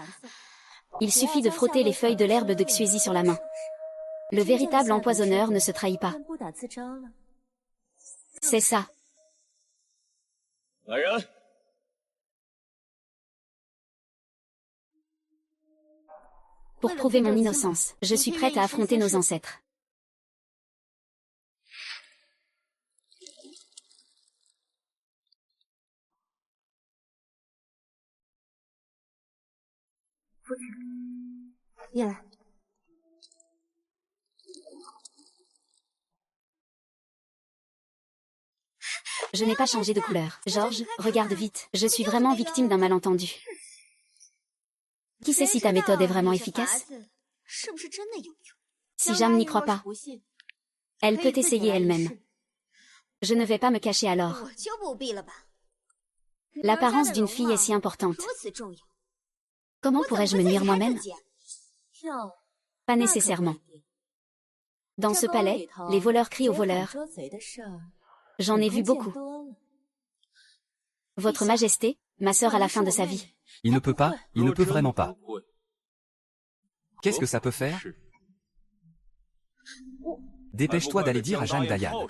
Il suffit de frotter les feuilles de l'herbe de Xuezi sur la main. Le véritable empoisonneur ne se trahit pas. C'est ça. Pour prouver mon innocence, je suis prête à affronter nos ancêtres. Je n'ai pas changé de couleur. Georges, regarde vite. Je suis vraiment victime d'un malentendu. Qui sait si ta méthode est vraiment efficace? Si Jam n'y croit pas, elle peut essayer elle-même. Je ne vais pas me cacher alors. L'apparence d'une fille est si importante. Comment pourrais-je me nuire moi-même? Pas nécessairement. Dans ce palais, les voleurs crient aux voleurs. J'en ai vu beaucoup. Votre Majesté, ma sœur à la fin de sa vie. Il ne peut pas, il ne peut vraiment pas. Qu'est-ce que ça peut faire? Dépêche-toi d'aller dire à Jeanne Dayan.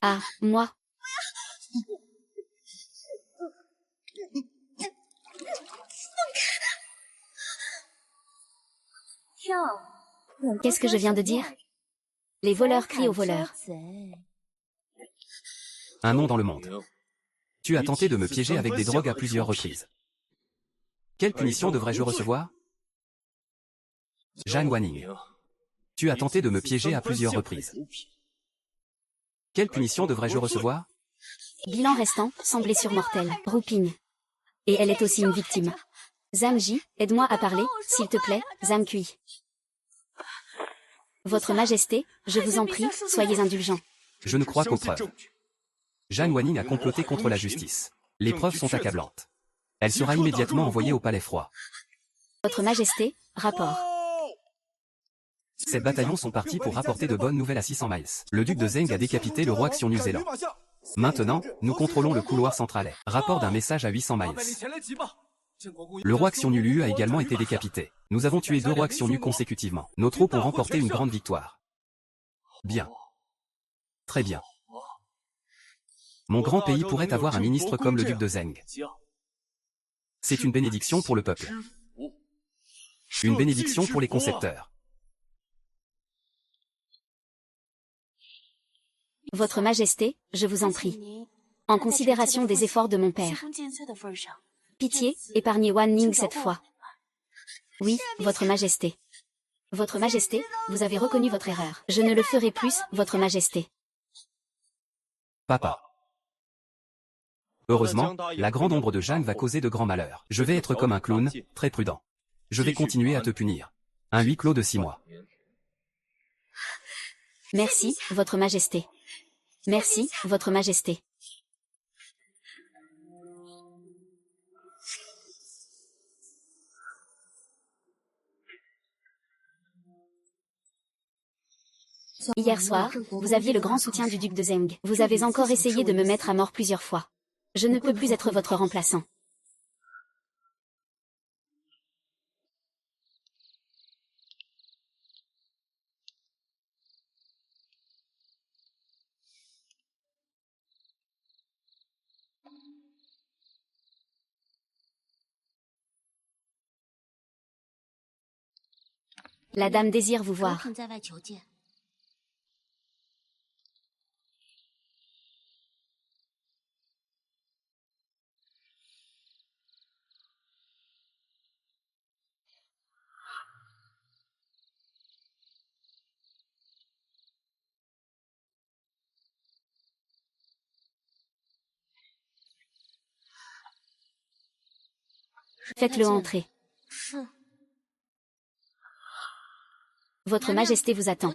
Ah, moi. Qu'est-ce que je viens de dire? Les voleurs crient aux voleurs. Un nom dans le monde. Tu as tenté de me piéger avec des drogues à plusieurs reprises. Quelle punition devrais-je recevoir? Zhang Wanning. Tu as tenté de me piéger à plusieurs reprises. Quelle punition devrais-je recevoir? Bilan restant, sans blessure mortelle. Rouping. Et elle est aussi une victime. Zhang Ji, aide-moi à parler, s'il te plaît, Zhang Kui. Votre Majesté, je vous en prie, soyez indulgents. Je ne crois qu'aux preuves. Zhang Wanning a comploté contre la justice. Les preuves sont accablantes. Elle sera immédiatement envoyée au palais froid. Votre Majesté, rapport. Ces bataillons sont partis pour rapporter de bonnes nouvelles à 600 miles. Le duc de Zeng a décapité le roi Xiongnu-Zéland. Maintenant, nous contrôlons le couloir central. Rapport d'un message à 800 miles. Le roi Xiongnu a également été décapité. Nous avons tué 2 rois Xiongnu consécutivement. Nos troupes ont remporté une grande victoire. Bien. Très bien. Mon grand pays pourrait avoir un ministre comme le duc de Zeng. C'est une bénédiction pour le peuple. Une bénédiction pour les concepteurs. Votre Majesté, je vous en prie. En considération des efforts de mon père. Pitié, épargnez Wan Ning cette fois. Oui, Votre Majesté. Votre Majesté, vous avez reconnu votre erreur. Je ne le ferai plus, Votre Majesté. Papa. Heureusement, la grande ombre de Jeanne va causer de grands malheurs. Je vais être comme un clown, très prudent. Je vais continuer à te punir. Un huis clos de 6 mois. Merci, Votre Majesté. Merci, Votre Majesté. Hier soir, vous aviez le grand soutien du duc de Zeng. Vous avez encore essayé de me mettre à mort plusieurs fois. Je ne peux plus être votre remplaçant. La dame désire vous voir. Faites-le entrer. Votre Majesté vous attend.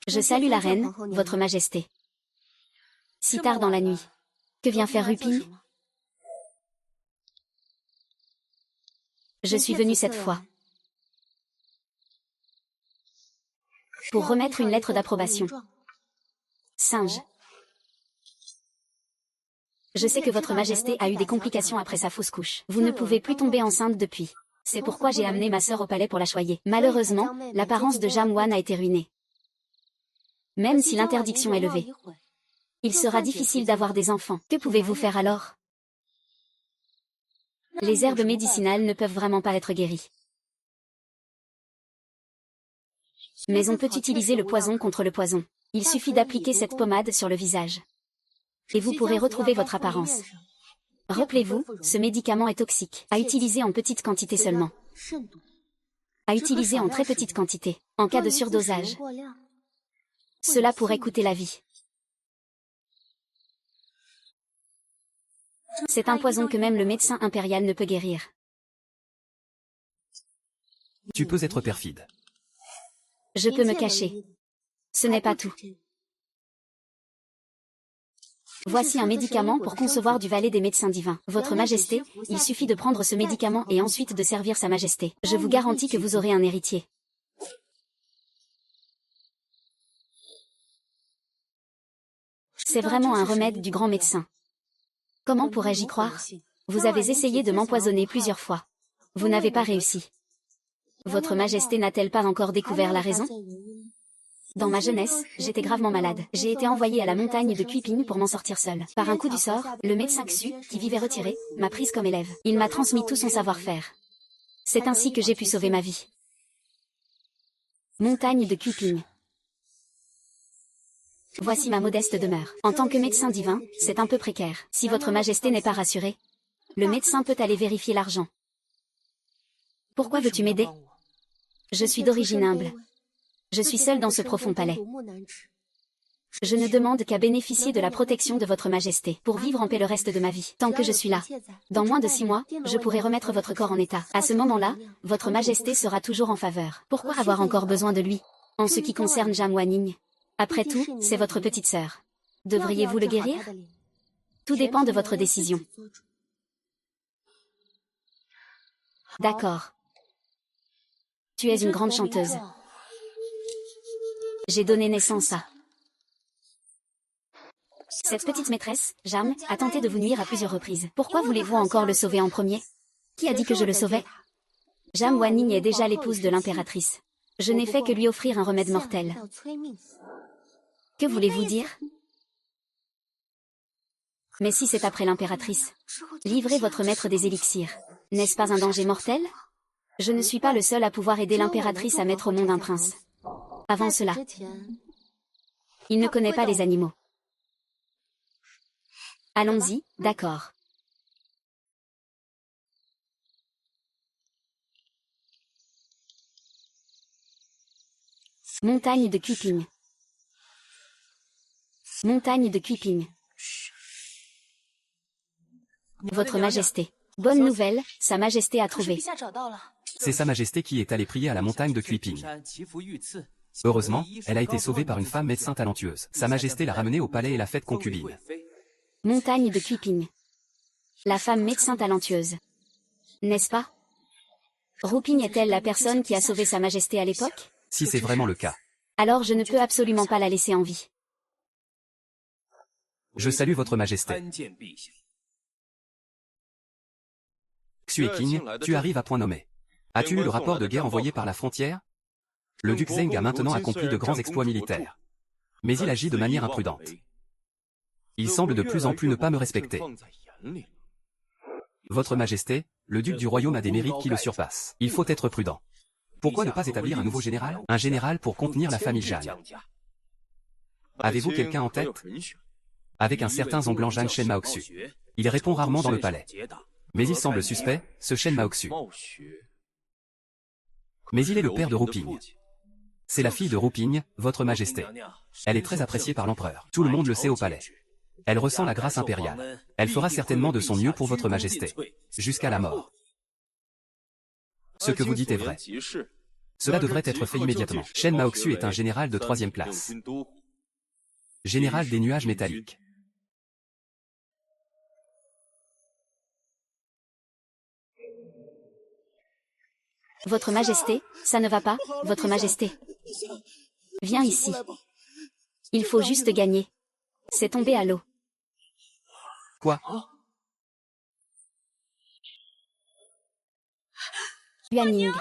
Je salue la reine, Votre Majesté. Si tard dans la nuit. Que vient faire Ruping? Je suis venue cette fois pour remettre une lettre d'approbation. Singe. Je sais que Votre Majesté a eu des complications après sa fausse couche. Vous ne pouvez plus tomber enceinte depuis. C'est pourquoi j'ai amené ma sœur au palais pour la choyer. Malheureusement, l'apparence de Jamwan a été ruinée. Même si l'interdiction est levée, il sera difficile d'avoir des enfants. Que pouvez-vous faire alors? Les herbes médicinales ne peuvent vraiment pas être guéries. Mais on peut utiliser le poison contre le poison. Il suffit d'appliquer cette pommade sur le visage. Et vous pourrez retrouver votre apparence. Rappelez-vous, ce médicament est toxique. À utiliser en petite quantité seulement. À utiliser en très petite quantité, en cas de surdosage. Cela pourrait coûter la vie. C'est un poison que même le médecin impérial ne peut guérir. Tu peux être perfide. Je peux me cacher. Ce n'est pas tout. Voici un médicament pour concevoir du valet des médecins divins. Votre Majesté, il suffit de prendre ce médicament et ensuite de servir Sa Majesté. Je vous garantis que vous aurez un héritier. C'est vraiment un remède du grand médecin. Comment pourrais-je y croire? Vous avez essayé de m'empoisonner plusieurs fois. Vous n'avez pas réussi. Votre Majesté n'a-t-elle pas encore découvert la raison? Dans ma jeunesse, j'étais gravement malade. J'ai été envoyée à la montagne de Kuiping pour m'en sortir seule. Par un coup du sort, le médecin Xu, qui vivait retiré, m'a prise comme élève. Il m'a transmis tout son savoir-faire. C'est ainsi que j'ai pu sauver ma vie. Montagne de Kuiping. Voici ma modeste demeure. En tant que médecin divin, c'est un peu précaire. Si votre Majesté n'est pas rassurée, le médecin peut aller vérifier l'argent. Pourquoi veux-tu m'aider? Je suis d'origine humble. Je suis seule dans ce profond palais. Je ne demande qu'à bénéficier de la protection de votre Majesté, pour vivre en paix le reste de ma vie. Tant que je suis là, dans moins de 6 mois, je pourrai remettre votre corps en état. À ce moment-là, votre Majesté sera toujours en faveur. Pourquoi avoir encore besoin de lui? En ce qui concerne Jiang Wanning, après tout, c'est votre petite sœur. Devriez-vous le guérir? Tout dépend de votre décision. D'accord. Tu es une grande chanteuse. J'ai donné naissance à... Cette petite maîtresse, Jam, a tenté de vous nuire à plusieurs reprises. Pourquoi voulez-vous encore le sauver en premier? Qui a dit que je le sauvais? Jiang Wanning est déjà l'épouse de l'impératrice. Je n'ai fait que lui offrir un remède mortel. Que voulez-vous dire? Mais si c'est après l'impératrice, livrez votre maître des élixirs. N'est-ce pas un danger mortel? Je ne suis pas le seul à pouvoir aider l'impératrice à mettre au monde un prince. Avant cela, il ne connaît pas les animaux. Allons-y, d'accord. Montagne de Kuiping. Montagne de Kuiping. Votre Majesté. Bonne nouvelle, Sa Majesté a trouvé. C'est Sa Majesté qui est allée prier à la montagne de Kuiping. Heureusement, elle a été sauvée par une femme médecin talentueuse. Sa Majesté l'a ramenée au palais et l'a faite concubine. Montagne de Kuiping. La femme médecin talentueuse. N'est-ce pas? Ruping est-elle la personne qui a sauvé Sa Majesté à l'époque? Si c'est vraiment le cas. Alors je ne peux absolument pas la laisser en vie. Je salue votre Majesté. Xu et King, tu arrives à point nommé. As-tu eu le rapport de guerre envoyé par la frontière? Le duc Zheng a maintenant accompli de grands exploits militaires. Mais il agit de manière imprudente. Il semble de plus en plus ne pas me respecter. Votre Majesté, le duc du royaume a des mérites qui le surpassent. Il faut être prudent. Pourquoi ne pas établir un nouveau général? Un général pour contenir la famille Zhang. Avez-vous quelqu'un en tête? Avec un certain Zhonglan Zhang Shen Maoxu. Il répond rarement dans le palais. Mais il semble suspect, ce Shen Maoxu. Mais il est le père de Ruping. C'est la fille de Ruping, votre Majesté. Elle est très appréciée par l'empereur. Tout le monde le sait au palais. Elle ressent la grâce impériale. Elle fera certainement de son mieux pour votre Majesté. Jusqu'à la mort. Ce que vous dites est vrai. Cela devrait être fait immédiatement. Shen Maoxu est un général de 3e classe. Général des nuages métalliques. Votre Majesté, ça ne va pas, votre Majesté. Viens ici. Il faut juste gagner. C'est tombé à l'eau. Quoi? Yuanning.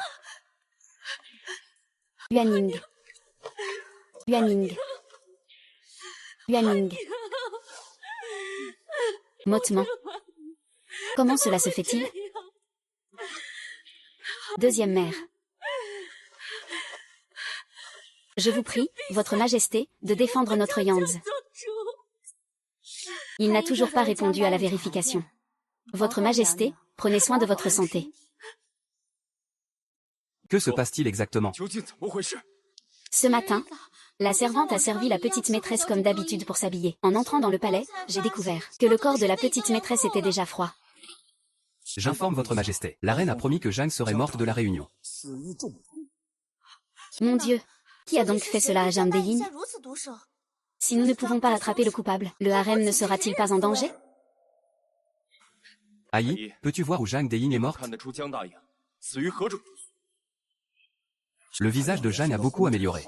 Yuanning. Yuanning. Yuanning. Mottement. Comment cela se fait-il? Deuxième mère. Je vous prie, votre Majesté, de défendre notre Yanzi. Il n'a toujours pas répondu à la vérification. Votre Majesté, prenez soin de votre santé. Que se passe-t-il exactement? Ce matin, la servante a servi la petite maîtresse comme d'habitude pour s'habiller. En entrant dans le palais, j'ai découvert que le corps de la petite maîtresse était déjà froid. J'informe votre Majesté. La reine a promis que Zhang serait morte de la réunion. Mon Dieu, qui a donc fait cela à Zhang Deyin? Si nous ne pouvons pas attraper le coupable, le harem ne sera-t-il pas en danger? Aïe, peux-tu voir où Zhang Deyin est morte? Le visage de Zhang a beaucoup amélioré.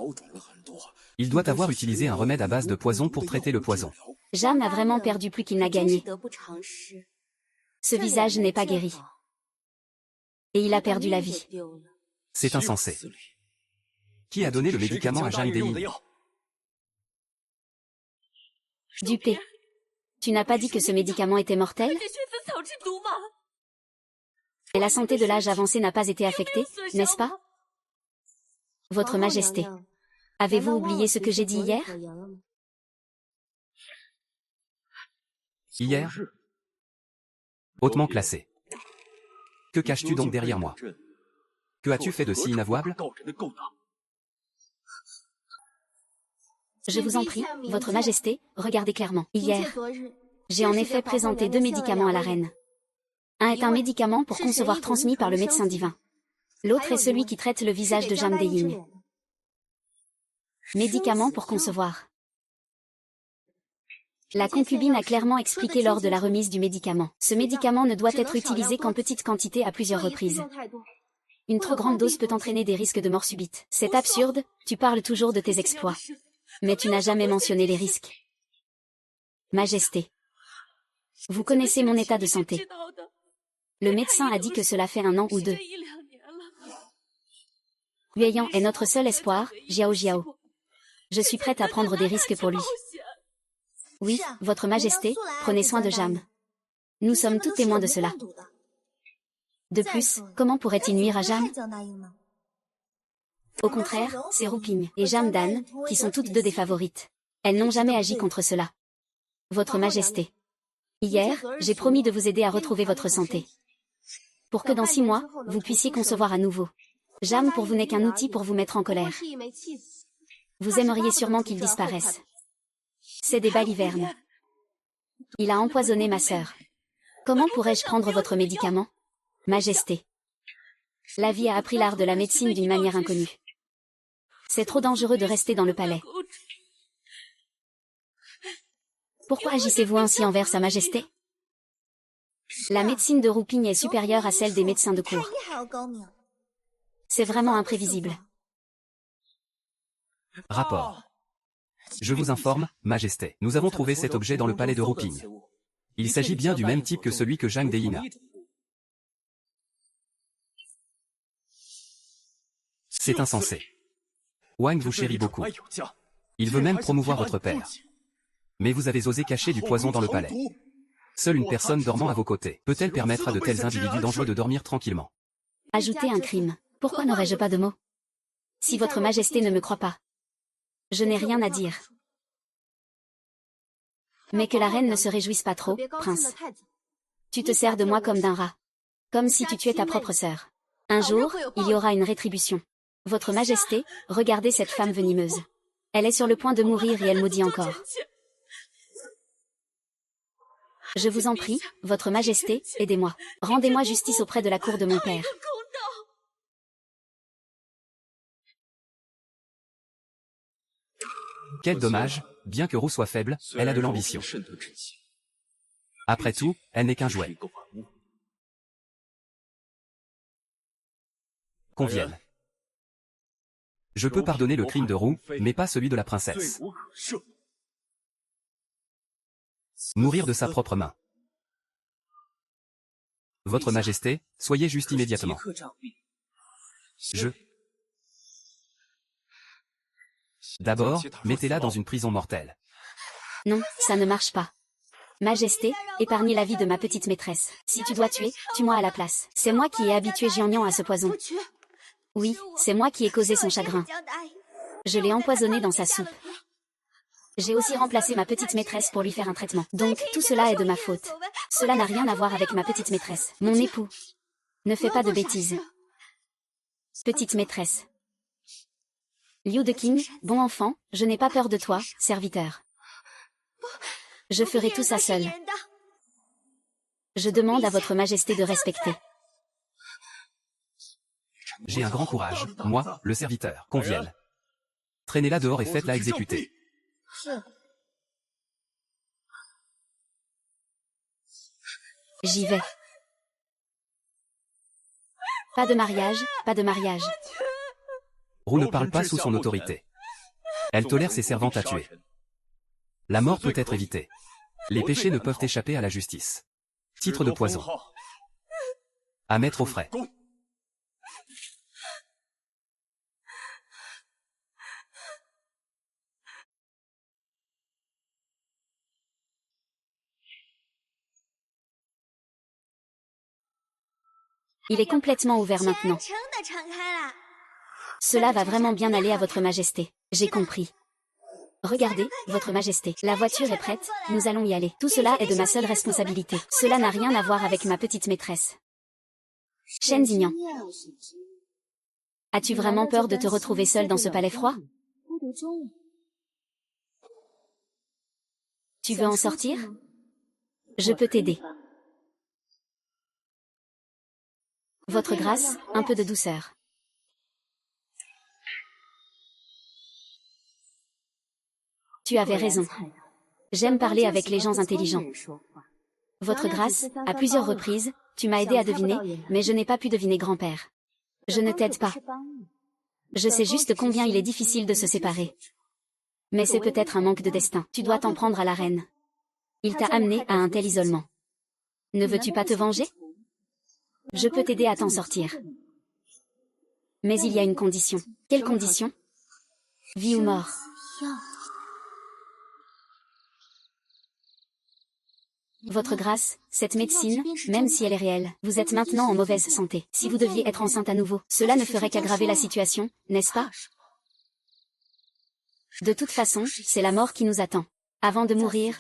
Il doit avoir utilisé un remède à base de poison pour traiter le poison. Zhang a vraiment perdu plus qu'il n'a gagné. Ce visage n'est pas guéri. Et il a perdu la vie. C'est insensé. Qui a donné le médicament à Zhang Deyin? Dupé. Tu n'as pas dit que ce médicament était mortel? Et la santé de l'âge avancé n'a pas été affectée, n'est-ce pas? Votre Majesté, avez-vous oublié ce que j'ai dit hier? Hier? Hautement classé. Que caches-tu donc derrière moi? Que as-tu fait de si inavouable? Je vous en prie, Votre Majesté, regardez clairement. Hier, j'ai en effet présenté 2 médicaments à la reine. Un est un médicament pour concevoir transmis par le médecin divin. L'autre est celui qui traite le visage de Zhang Deyin. Médicament pour concevoir. La concubine a clairement expliqué lors de la remise du médicament. Ce médicament ne doit être utilisé qu'en petite quantité à plusieurs reprises. Une trop grande dose peut entraîner des risques de mort subite. C'est absurde, tu parles toujours de tes exploits. Mais tu n'as jamais mentionné les risques. Majesté. Vous connaissez mon état de santé. Le médecin a dit que cela fait 1 an ou 2. Yueyang est notre seul espoir, Jiao Jiao. Je suis prête à prendre des risques pour lui. Oui, Votre Majesté, prenez soin de Jam. Nous sommes tous témoins de cela. De plus, comment pourrait-il nuire à Jam? Au contraire, c'est Ruping et Jam Dan, qui sont toutes 2 des favorites. Elles n'ont jamais agi contre cela. Votre Majesté. Hier, j'ai promis de vous aider à retrouver votre santé. Pour que dans 6 mois, vous puissiez concevoir à nouveau. Jam pour vous n'est qu'un outil pour vous mettre en colère. Vous aimeriez sûrement qu'il disparaisse. C'est des balivernes. Il a empoisonné ma sœur. Comment pourrais-je prendre votre médicament? Majesté. La vie a appris l'art de la médecine d'une manière inconnue. C'est trop dangereux de rester dans le palais. Pourquoi agissez-vous ainsi envers Sa Majesté? La médecine de Ruping est supérieure à celle des médecins de cour. C'est vraiment imprévisible. Rapport. Je vous informe, Majesté. Nous avons trouvé cet objet dans le palais de Ruping. Il s'agit bien du même type que celui que Zhang Deyin a. C'est insensé. Wang vous chérit beaucoup. Il veut même promouvoir votre père. Mais vous avez osé cacher du poison dans le palais. Seule une personne dormant à vos côtés peut-elle permettre à de tels individus dangereux de dormir tranquillement? Ajouter un crime. Pourquoi n'aurais-je pas de mots? Si Votre Majesté ne me croit pas, je n'ai rien à dire. Mais que la reine ne se réjouisse pas trop, prince. Tu te sers de moi comme d'un rat. Comme si tu tuais ta propre sœur. Un jour, il y aura une rétribution. Votre Majesté, regardez cette femme venimeuse. Elle est sur le point de mourir et elle maudit encore. Je vous en prie, Votre Majesté, aidez-moi. Rendez-moi justice auprès de la cour de mon père. Quel dommage, bien que Roux soit faible, elle a de l'ambition. Après tout, elle n'est qu'un jouet. Qu'on vienne. Je peux pardonner le crime de Roux, mais pas celui de la princesse. Mourir de sa propre main. Votre Majesté, soyez juste immédiatement. D'abord, mettez-la dans une prison mortelle. Non, ça ne marche pas. Majesté, épargnez la vie de ma petite maîtresse. Si tu dois tuer, tue-moi à la place. C'est moi qui ai habitué Jiangnian à ce poison. Oui, c'est moi qui ai causé son chagrin. Je l'ai empoisonné dans sa soupe. J'ai aussi remplacé ma petite maîtresse pour lui faire un traitement. Donc, tout cela est de ma faute. Cela n'a rien à voir avec ma petite maîtresse. Mon époux. Ne fais pas de bêtises. Petite maîtresse. Liu Deqing, bon enfant, je n'ai pas peur de toi, serviteur. Je ferai tout ça seul. Je demande à Votre Majesté de respecter. J'ai un grand courage, moi, le serviteur. Qu'on vienne. Traînez-la dehors et faites-la exécuter. J'y vais. Pas de mariage, pas de mariage. Roux ne parle pas sous son autorité. Elle tolère ses servantes à tuer. La mort peut être évitée. Les péchés ne peuvent échapper à la justice. Titre de poison. À mettre au frais. Il est complètement ouvert maintenant. Cela va vraiment bien aller à votre majesté. J'ai compris. Regardez, votre majesté, la voiture est prête, nous allons y aller. Tout cela est de ma seule responsabilité. Cela n'a rien à voir avec ma petite maîtresse. Shen Xinyan. As-tu vraiment peur de te retrouver seule dans ce palais froid? Tu veux en sortir? Je peux t'aider. Votre grâce, un peu de douceur. Tu avais raison. J'aime parler avec les gens intelligents. Votre grâce, à plusieurs reprises, tu m'as aidé à deviner, mais je n'ai pas pu deviner grand-père. Je ne t'aide pas. Je sais juste combien il est difficile de se séparer. Mais c'est peut-être un manque de destin. Tu dois t'en prendre à la reine. Il t'a amené à un tel isolement. Ne veux-tu pas te venger? Je peux t'aider à t'en sortir. Mais il y a une condition. Quelle condition? Vie ou mort? Votre grâce, cette médecine, même si elle est réelle, vous êtes maintenant en mauvaise santé. Si vous deviez être enceinte à nouveau, cela ne ferait qu'aggraver la situation, n'est-ce pas? De toute façon, c'est la mort qui nous attend. Avant de mourir,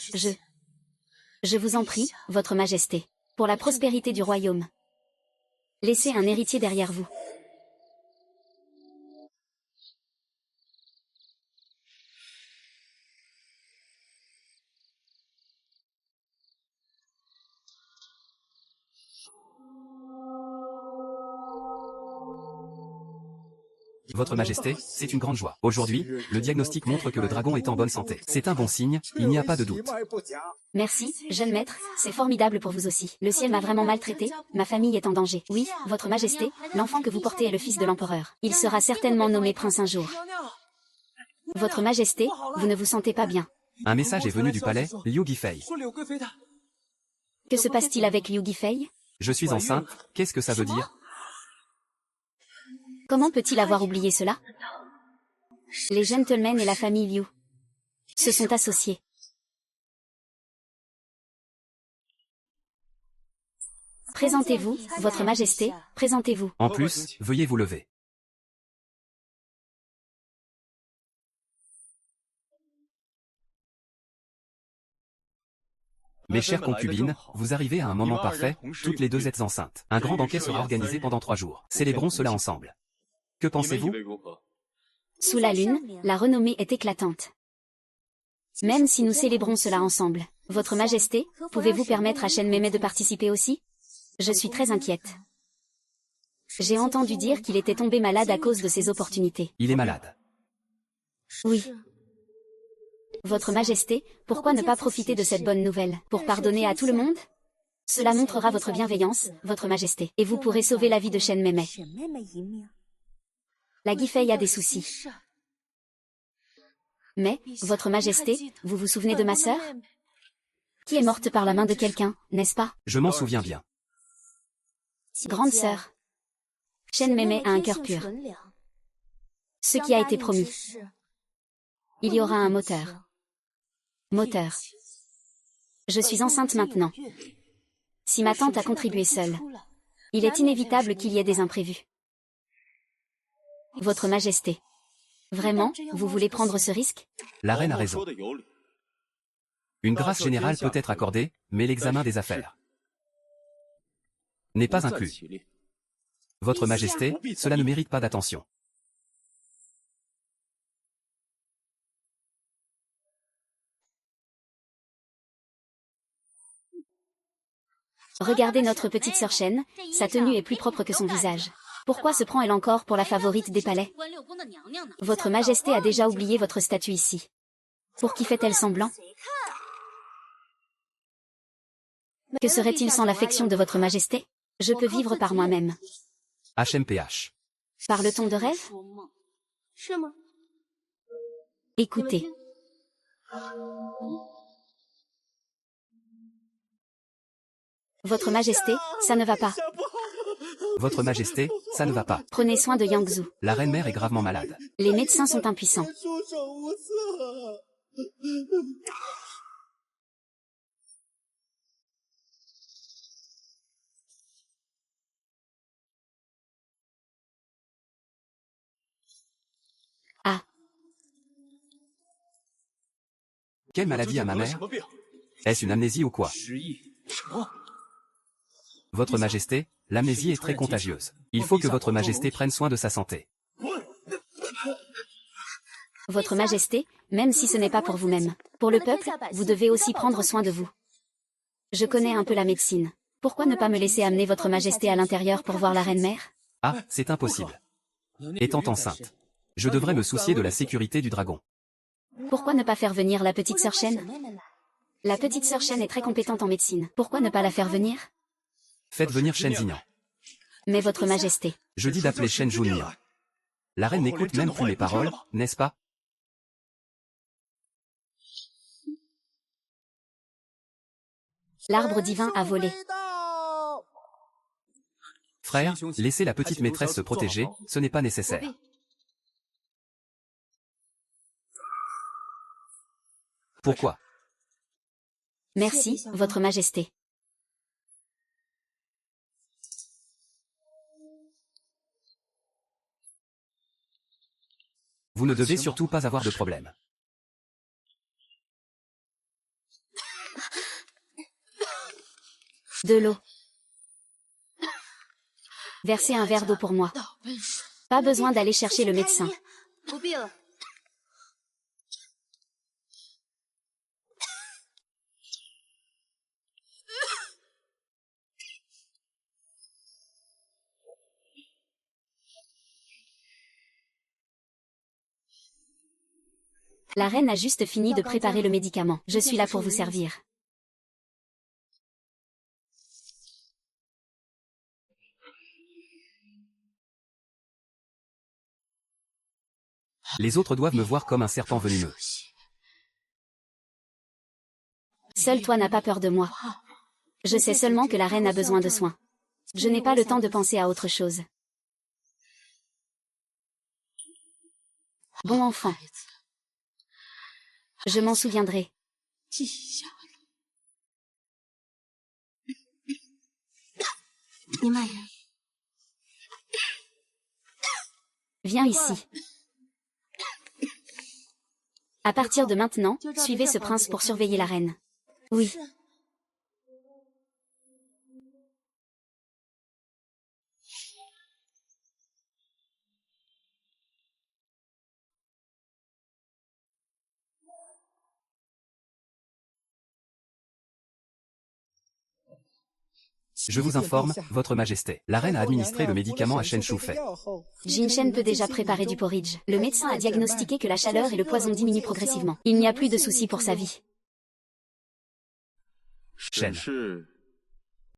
je vous en prie, votre majesté, pour la prospérité du royaume, laissez un héritier derrière vous. Votre Majesté, c'est une grande joie. Aujourd'hui, le diagnostic montre que le dragon est en bonne santé. C'est un bon signe, il n'y a pas de doute. Merci, jeune maître, c'est formidable pour vous aussi. Le ciel m'a vraiment maltraité, ma famille est en danger. Oui, votre majesté, l'enfant que vous portez est le fils de l'empereur. Il sera certainement nommé prince un jour. Votre majesté, vous ne vous sentez pas bien. Un message est venu du palais, Liu Guifei. Que se passe-t-il avec Liu Guifei? Je suis enceinte, qu'est-ce que ça veut dire? Comment peut-il avoir oublié cela? Les gentlemen et la famille Liu se sont associés. Présentez-vous, votre majesté, présentez-vous. En plus, veuillez vous lever. Mes chères concubines, vous arrivez à un moment parfait, toutes les deux êtes enceintes. Un grand banquet sera organisé pendant 3 jours. Célébrons cela ensemble. Que pensez-vous? Sous la lune, la renommée est éclatante. Même si nous célébrons cela ensemble, votre majesté, pouvez-vous permettre à Shen Mémé de participer aussi? Je suis très inquiète. J'ai entendu dire qu'il était tombé malade à cause de ces opportunités. Il est malade. Oui. Votre majesté, pourquoi ne pas profiter de cette bonne nouvelle, pour pardonner à tout le monde? Cela montrera votre bienveillance, votre majesté, et vous pourrez sauver la vie de Shen Mémé. La Guifei a des soucis. Mais, votre majesté, vous vous souvenez de ma sœur? Qui est morte par la main de quelqu'un, n'est-ce pas? Je m'en souviens bien. Grande sœur. Shen Mémé a un cœur pur. Ce qui a été promis. Il y aura un moteur. Moteur. Je suis enceinte maintenant. Si ma tante a contribué seule, il est inévitable qu'il y ait des imprévus. Votre majesté. Vraiment, vous voulez prendre ce risque? La reine a raison. Une grâce générale peut être accordée, mais l'examen des affaires n'est pas inclus. Votre majesté, cela ne mérite pas d'attention. Regardez notre petite sœur Shen, sa tenue est plus propre que son visage. Pourquoi se prend-elle encore pour la favorite des palais? Votre majesté a déjà oublié votre statue ici. Pour qui fait-elle semblant? Que serait-il sans l'affection de votre majesté? Je peux vivre par moi-même. HMPH. Parle-t-on de rêve? Écoutez. Votre majesté, ça ne va pas. Votre majesté, ça ne va pas. Prenez soin de Yangzhou. La reine-mère est gravement malade. Les médecins sont impuissants. Ah. Quelle maladie a ma mère? Est-ce une amnésie ou quoi? Votre majesté, l'amnésie est très contagieuse. Il faut que votre majesté prenne soin de sa santé. Votre majesté, même si ce n'est pas pour vous-même. Pour le peuple, vous devez aussi prendre soin de vous. Je connais un peu la médecine. Pourquoi ne pas me laisser amener votre majesté à l'intérieur pour voir la reine-mère? Ah, c'est impossible. Étant enceinte, je devrais me soucier de la sécurité du dragon. Pourquoi ne pas faire venir la petite sœur Shen? La petite sœur Shen est très compétente en médecine. Pourquoi ne pas la faire venir? Faites venir Shen Zignan. Mais votre majesté. Je dis d'appeler Shen Junyan. La reine n'écoute même plus mes paroles, n'est-ce pas? L'arbre divin a volé. Frère, laissez la petite maîtresse se protéger, ce n'est pas nécessaire. Pourquoi? Merci, votre majesté. Vous ne devez surtout pas avoir de problème. De l'eau. Versez un verre d'eau pour moi. Pas besoin d'aller chercher le médecin. La reine a juste fini de préparer le médicament. Je suis là pour vous servir. Les autres doivent me voir comme un serpent venimeux. Seul toi n'as pas peur de moi. Je sais seulement que la reine a besoin de soins. Je n'ai pas le temps de penser à autre chose. Bon enfant. Je m'en souviendrai. Viens ici. À partir de maintenant, suivez ce prince pour surveiller la reine. Oui. Je vous informe, votre majesté. La reine a administré le médicament à Shen Shufei. Jin Shen peut déjà préparer du porridge. Le médecin a diagnostiqué que la chaleur et le poison diminuent progressivement. Il n'y a plus de soucis pour sa vie. Shen.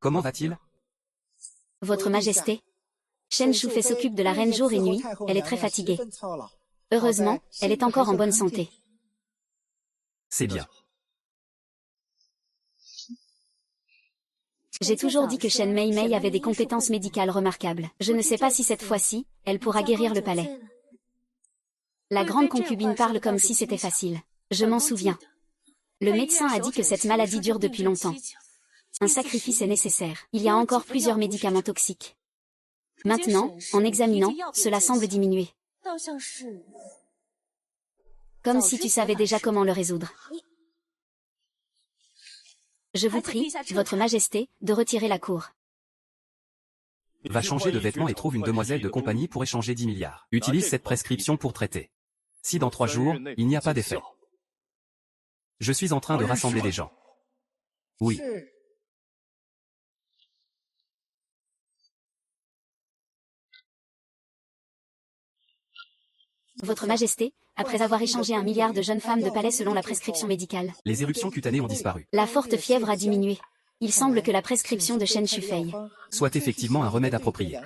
Comment va-t-il? Votre majesté. Shen Shufei s'occupe de la reine jour et nuit, elle est très fatiguée. Heureusement, elle est encore en bonne santé. C'est bien. J'ai toujours dit que Shen Mei Mei avait des compétences médicales remarquables. Je ne sais pas si cette fois-ci, elle pourra guérir le palais. La grande concubine parle comme si c'était facile. Je m'en souviens. Le médecin a dit que cette maladie dure depuis longtemps. Un sacrifice est nécessaire. Il y a encore plusieurs médicaments toxiques. Maintenant, en examinant, cela semble diminuer. Comme si tu savais déjà comment le résoudre. Je vous prie, votre majesté, de retirer la cour. Va changer de vêtements et trouve une demoiselle de compagnie pour échanger 10 milliards. Utilise cette prescription pour traiter. Si dans 3 jours, il n'y a pas d'effet. Je suis en train de rassembler des gens. Oui. Votre majesté, après avoir échangé 1 milliard de jeunes femmes de palais selon la prescription médicale. Les éruptions cutanées ont disparu. La forte fièvre a diminué. Il semble que la prescription de Shen Shufei soit effectivement un remède approprié.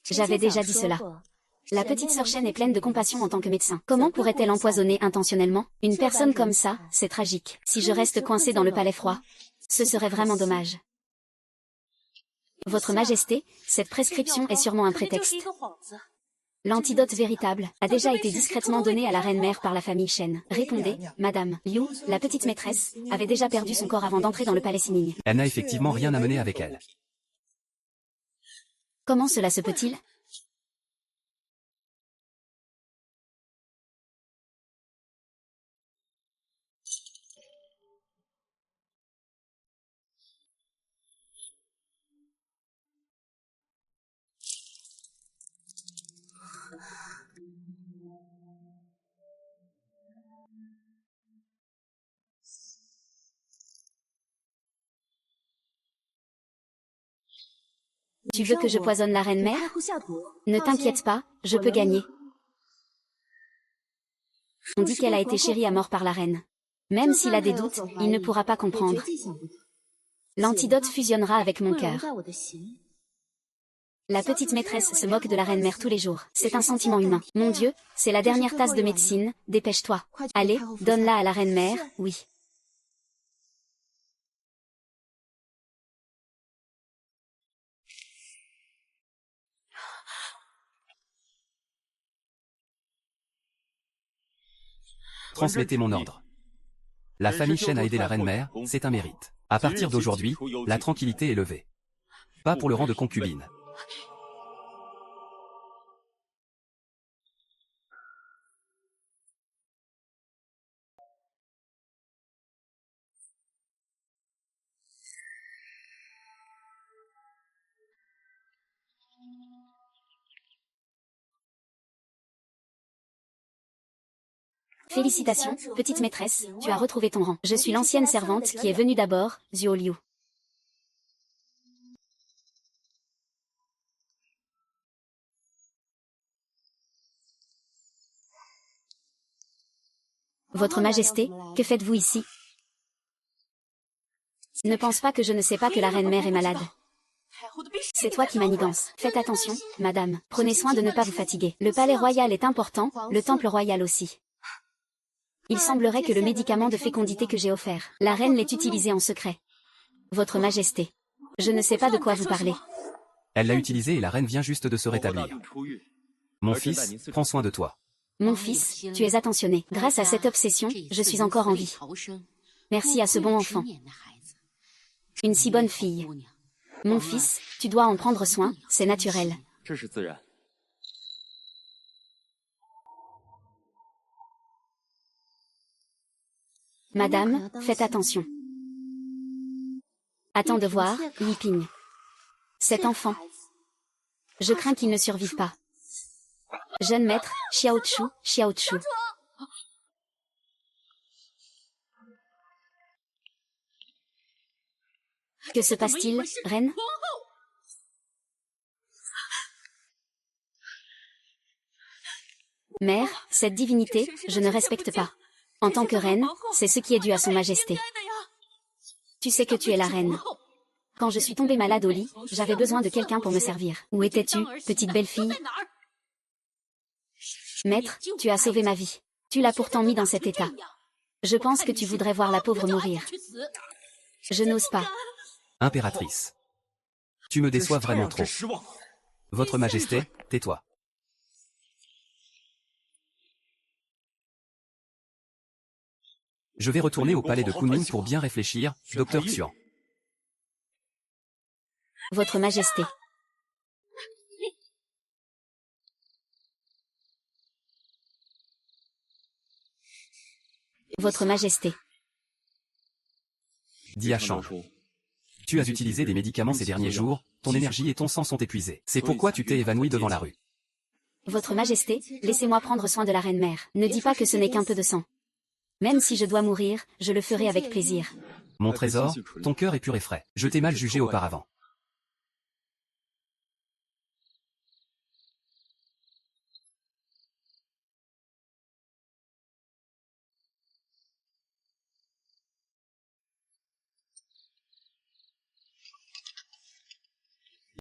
J'avais déjà dit cela. La petite sœur Shen est pleine de compassion en tant que médecin. Comment pourrait-elle empoisonner intentionnellement? Une personne comme ça, c'est tragique. Si je reste coincée dans le palais froid, ce serait vraiment dommage. Votre Majesté, cette prescription est sûrement un prétexte. L'antidote véritable a déjà été discrètement donné à la reine-mère par la famille Shen. Répondez, Madame Liu, la petite maîtresse, avait déjà perdu son corps avant d'entrer dans le palais Ximing. Elle n'a effectivement rien à mener avec elle. Comment cela se peut-il? Tu veux que je poisonne la reine-mère? Ne t'inquiète pas, je peux gagner. On dit qu'elle a été chérie à mort par la reine. Même s'il a des doutes, il ne pourra pas comprendre. L'antidote fusionnera avec mon cœur. La petite maîtresse se moque de la reine-mère tous les jours. C'est un sentiment humain. Mon Dieu, c'est la dernière tasse de médecine, dépêche-toi. Allez, donne-la à la reine-mère, oui. Transmettez mon ordre. La famille Shen a aidé la reine-mère, c'est un mérite. À partir d'aujourd'hui, la tranquillité est levée. Pas pour le rang de concubine. Félicitations, petite maîtresse, tu as retrouvé ton rang. Je suis l'ancienne servante qui est venue d'abord, Zhuo Liu. Votre Majesté, que faites-vous ici? Ne pense pas que je ne sais pas que la reine-mère est malade. C'est toi qui manigance. Faites attention, madame. Prenez soin de ne pas vous fatiguer. Le palais royal est important, le temple royal aussi. Il semblerait que le médicament de fécondité que j'ai offert, la reine l'ait utilisé en secret. Votre Majesté, je ne sais pas de quoi vous parlez. Elle l'a utilisé et la reine vient juste de se rétablir. Mon fils, prends soin de toi. Mon fils, tu es attentionné. Grâce à cette obsession, je suis encore en vie. Merci à ce bon enfant. Une si bonne fille. Mon fils, tu dois en prendre soin, c'est naturel. Madame, faites attention. Attends de voir, Yiping. Cet enfant. Je crains qu'il ne survive pas. Jeune maître, Xiao Chu, Xiao Chu. Que se passe-t-il, reine? Mère, cette divinité, je ne respecte pas. En tant que reine, c'est ce qui est dû à son majesté. Tu sais que tu es la reine. Quand je suis tombée malade au lit, j'avais besoin de quelqu'un pour me servir. Où étais-tu, petite belle-fille? Maître, tu as sauvé ma vie. Tu l'as pourtant mis dans cet état. Je pense que tu voudrais voir la pauvre mourir. Je n'ose pas. Impératrice. Tu me déçois vraiment trop. Votre Majesté, tais-toi. Je vais retourner au palais de Kunming pour bien réfléchir, docteur Xuan. Votre Majesté. Votre Majesté. Dia Shang. Tu as utilisé des médicaments ces derniers jours, ton énergie et ton sang sont épuisés. C'est pourquoi tu t'es évanoui devant la rue. Votre Majesté, laissez-moi prendre soin de la reine-mère. Ne dis pas que ce n'est qu'un peu de sang. Même si je dois mourir, je le ferai avec plaisir. Mon trésor, ton cœur est pur et frais. Je t'ai mal jugé auparavant.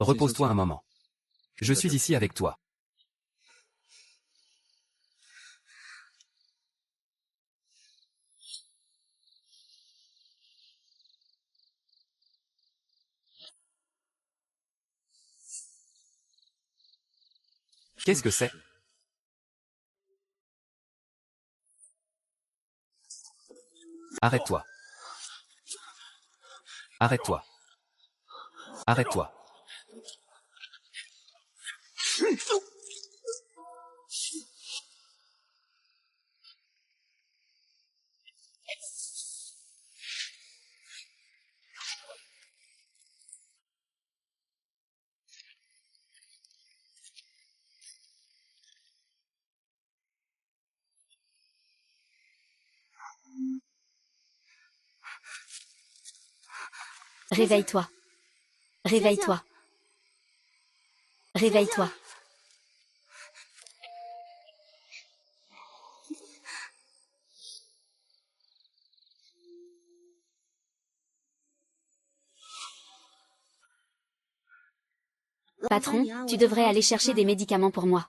Repose-toi un moment. Je suis ici avec toi. Qu'est-ce que c'est? Arrête-toi. Arrête-toi. Arrête-toi. Réveille-toi. Réveille-toi. Réveille-toi. Patron, tu devrais aller chercher des médicaments pour moi.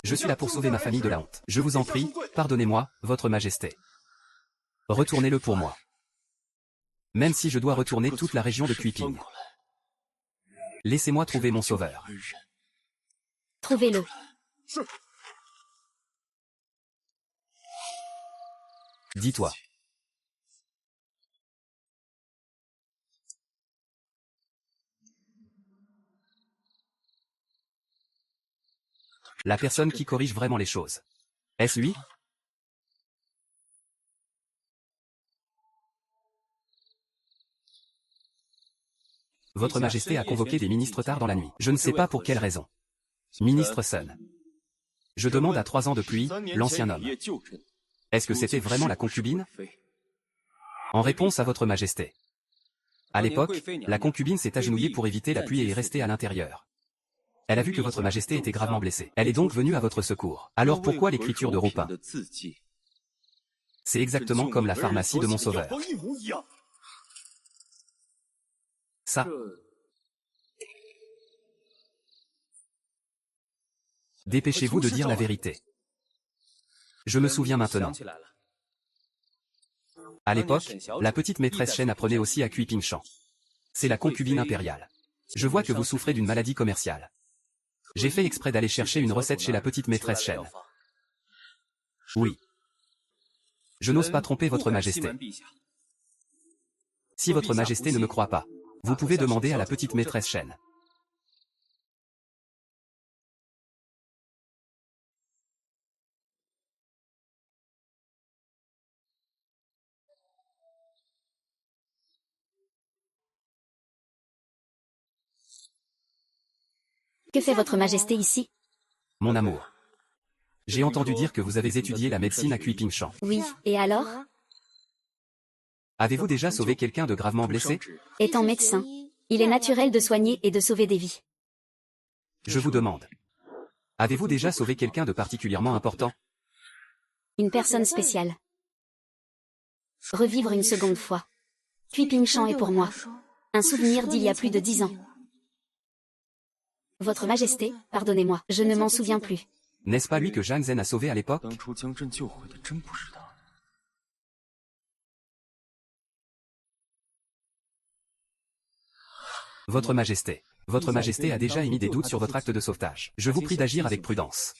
Je suis là pour sauver ma famille de la honte. Je vous en prie, pardonnez-moi, votre majesté. Retournez-le pour moi. Même si je dois retourner toute la région de Kuiping. Laissez-moi trouver mon sauveur. Trouvez-le. Dis-toi. La personne qui corrige vraiment les choses. Est-ce lui? Votre Majesté a convoqué des ministres tard dans la nuit. Je ne sais pas pour quelle raison. Ministre Sun. Je demande à 3 ans de pluie, l'ancien homme. Est-ce que c'était vraiment la concubine? En réponse à votre Majesté. À l'époque, la concubine s'est agenouillée pour éviter la pluie et est restée à l'intérieur. Elle a vu que votre Majesté était gravement blessée. Elle est donc venue à votre secours. Alors pourquoi l'écriture de Ropin? C'est exactement comme la pharmacie de mon sauveur. Ça. Dépêchez-vous de dire la vérité. Je me souviens maintenant. À l'époque, la petite maîtresse Shen apprenait aussi à Kuiping Shan. C'est la concubine impériale. Je vois que vous souffrez d'une maladie commerciale. J'ai fait exprès d'aller chercher une recette chez la petite maîtresse Shen. Oui. Je n'ose pas tromper votre Majesté. Si votre Majesté ne me croit pas, vous pouvez demander à la petite maîtresse Shen. Que fait votre majesté ici? Mon amour. J'ai entendu dire que vous avez étudié la médecine à Kuiping Shan. Oui, et alors? Avez-vous déjà sauvé quelqu'un de gravement blessé? Étant médecin, il est naturel de soigner et de sauver des vies. Je vous demande. Avez-vous déjà sauvé quelqu'un de particulièrement important? Une personne spéciale. Revivre une seconde fois. Kuiping Shan est pour moi un souvenir d'il y a plus de 10 ans. Votre Majesté, pardonnez-moi, je ne m'en souviens plus. N'est-ce pas lui que Zhang Zhen a sauvé à l'époque? Votre Majesté a déjà émis des doutes sur votre acte de sauvetage. Je vous prie d'agir avec prudence.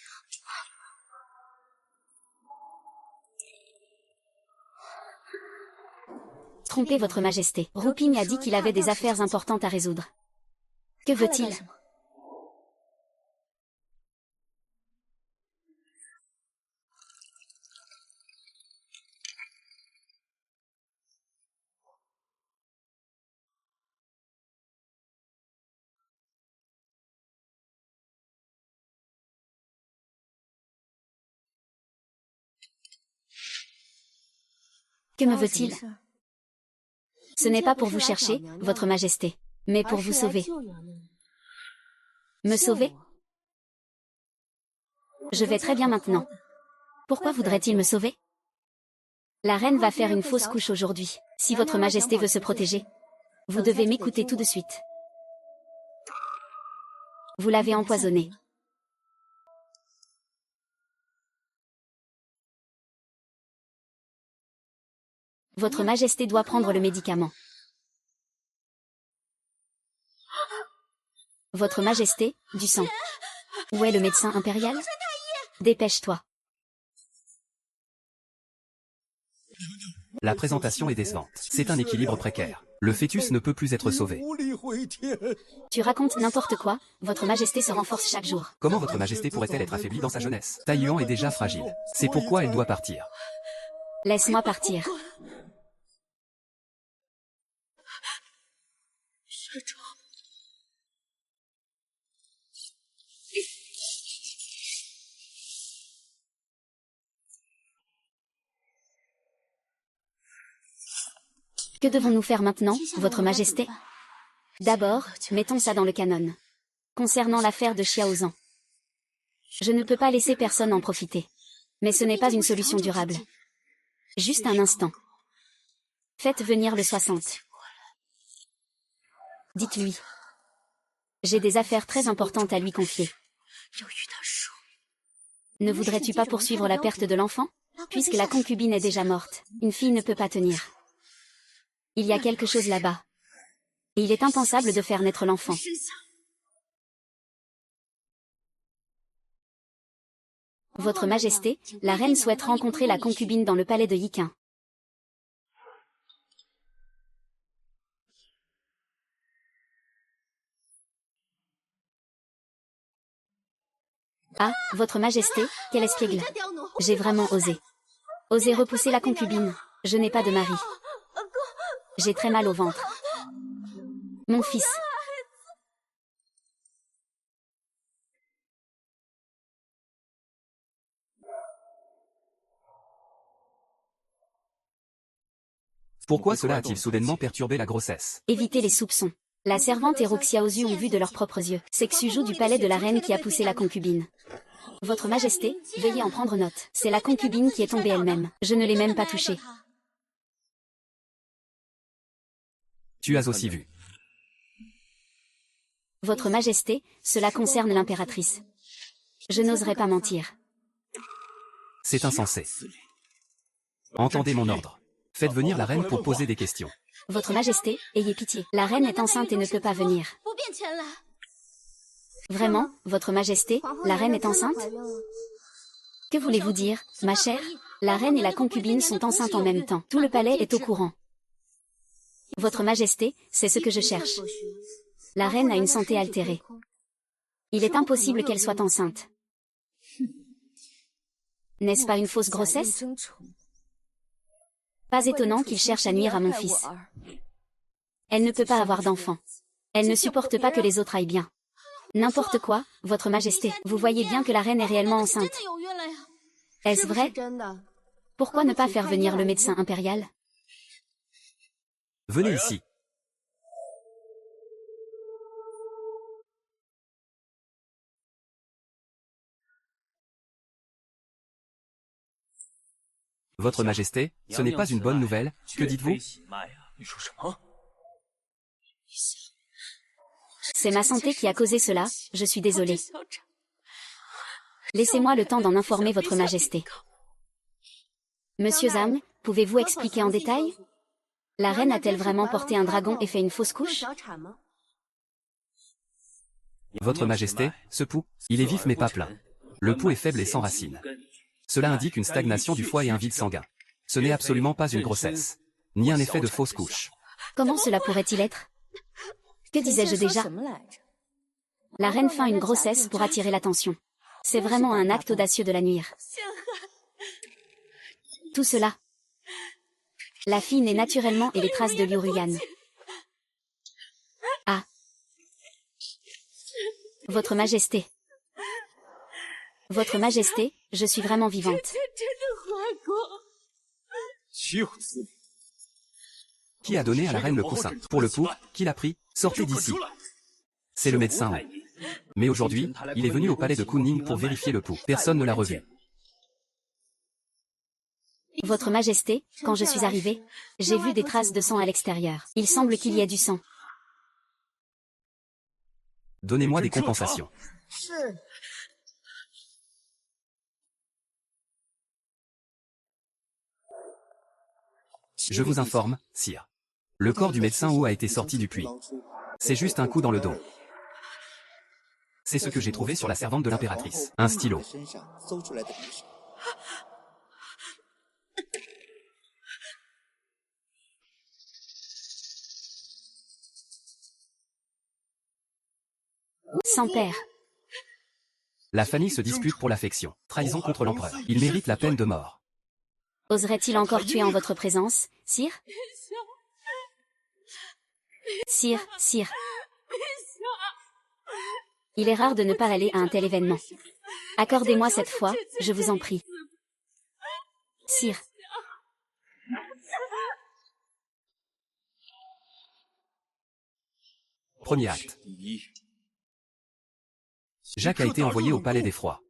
Trompez votre majesté. Ruping a dit qu'il avait des affaires importantes à résoudre. Que veut-il? Que me veut-il? Ce n'est pas pour vous chercher, votre majesté, mais pour vous sauver. Me sauver? Je vais très bien maintenant. Pourquoi voudrait-il me sauver? La reine va faire une fausse couche aujourd'hui. Si votre majesté veut se protéger, vous devez m'écouter tout de suite. Vous l'avez empoisonnée. Votre majesté doit prendre le médicament. Votre majesté, du sang. Où est le médecin impérial? Dépêche-toi. La présentation est décevante. C'est un équilibre précaire. Le fœtus ne peut plus être sauvé. Tu racontes n'importe quoi, votre majesté se renforce chaque jour. Comment votre majesté pourrait-elle être affaiblie dans sa jeunesse? Taiyuan est déjà fragile. C'est pourquoi elle doit partir. Laisse-moi partir. Que devons-nous faire maintenant, votre majesté? D'abord, mettons ça dans le canon. Concernant l'affaire de Xiaozan. Je ne peux pas laisser personne en profiter. Mais ce n'est pas une solution durable. Juste un instant. Faites venir le 60. Dites-lui. J'ai des affaires très importantes à lui confier. Ne voudrais-tu pas poursuivre la perte de l'enfant? Puisque la concubine est déjà morte, une fille ne peut pas tenir. Il y a quelque chose là-bas. Et il est impensable de faire naître l'enfant. Votre Majesté, la reine souhaite rencontrer la concubine dans le palais de Yiqin. Ah, votre Majesté, quel espiègle. J'ai vraiment osé. Osé repousser la concubine. Je n'ai pas de mari. J'ai très mal au ventre. Mon fils. Pourquoi cela a-t-il soudainement perturbé la grossesse? Évitez les soupçons. La servante et Roxia Xiaozu ont vu de leurs propres yeux. C'est Xuju du palais de la reine qui a poussé la concubine. Votre Majesté, veuillez en prendre note. C'est la concubine qui est tombée elle-même. Je ne l'ai même pas touchée. Tu as aussi vu. Votre Majesté, cela concerne l'impératrice. Je n'oserais pas mentir. C'est insensé. Entendez mon ordre. Faites venir la reine pour poser des questions. Votre Majesté, ayez pitié. La reine est enceinte et ne peut pas venir. Vraiment, Votre Majesté, la reine est enceinte? Que voulez-vous dire, ma chère? La reine et la concubine sont enceintes en même temps. Tout le palais est au courant. Votre Majesté, c'est ce que je cherche. La reine a une santé altérée. Il est impossible qu'elle soit enceinte. N'est-ce pas une fausse grossesse? Pas étonnant qu'il cherche à nuire à mon fils. Elle ne peut pas avoir d'enfant. Elle ne supporte pas que les autres aillent bien. N'importe quoi, Votre Majesté. Vous voyez bien que la reine est réellement enceinte. Est-ce vrai? Pourquoi ne pas faire venir le médecin impérial? Venez ici. Votre Majesté, ce n'est pas une bonne nouvelle, que dites-vous? C'est ma santé qui a causé cela, je suis désolée. Laissez-moi le temps d'en informer Votre Majesté. Monsieur Zhang, pouvez-vous expliquer en détail? La reine a-t-elle vraiment porté un dragon et fait une fausse couche? Votre Majesté, ce pouls, il est vif mais pas plein. Le pouls est faible et sans racines. Cela indique une stagnation du foie et un vide sanguin. Ce n'est absolument pas une grossesse. ni un effet de fausse couche. Comment cela pourrait-il être? Que disais-je déjà? La reine feint une grossesse pour attirer l'attention. C'est vraiment un acte audacieux de la nuire. Tout cela. La fille naît naturellement et les traces de Liu Ruyan. Ah. Votre Majesté. Votre Majesté, je suis vraiment vivante. Qui a donné à la reine le coussin? Pour le pouls, qui l'a pris? Sortez d'ici. C'est le médecin. Mais aujourd'hui, il est venu au palais de Kunning pour vérifier le pouls. Personne ne l'a revu. Votre Majesté, quand je suis arrivée, j'ai vu des traces de sang à l'extérieur. Il semble qu'il y ait du sang. Donnez-moi des compensations. Je vous informe, sire. Le corps du médecin Wu a été sorti du puits. C'est juste un coup dans le dos. C'est ce que j'ai trouvé sur la servante de l'impératrice. Un stylo. Sans père. La famille se dispute pour l'affection. Trahison contre l'empereur. Il mérite la peine de mort. Oserait-il encore tuer en votre présence, sire? Sire, sire. Il est rare de ne pas aller à un tel événement. Accordez-moi cette fois, je vous en prie. Sire. Premier acte. Jacques a été envoyé au palais des Froids.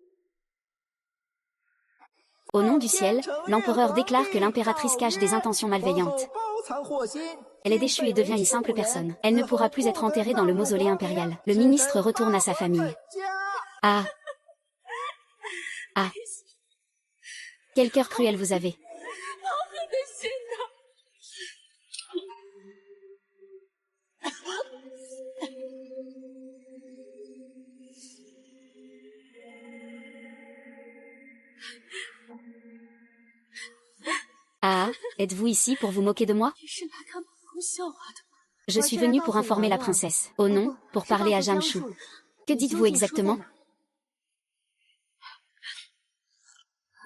Au nom du ciel, l'empereur déclare que l'impératrice cache des intentions malveillantes. Elle est déchue et devient une simple personne. Elle ne pourra plus être enterrée dans le mausolée impérial. Le ministre retourne à sa famille. Ah. Ah. Quel cœur cruel vous avez. Ah, êtes-vous ici pour vous moquer de moi? Je suis venue pour informer la princesse. Oh non, pour parler à Jamshu. Que dites-vous exactement?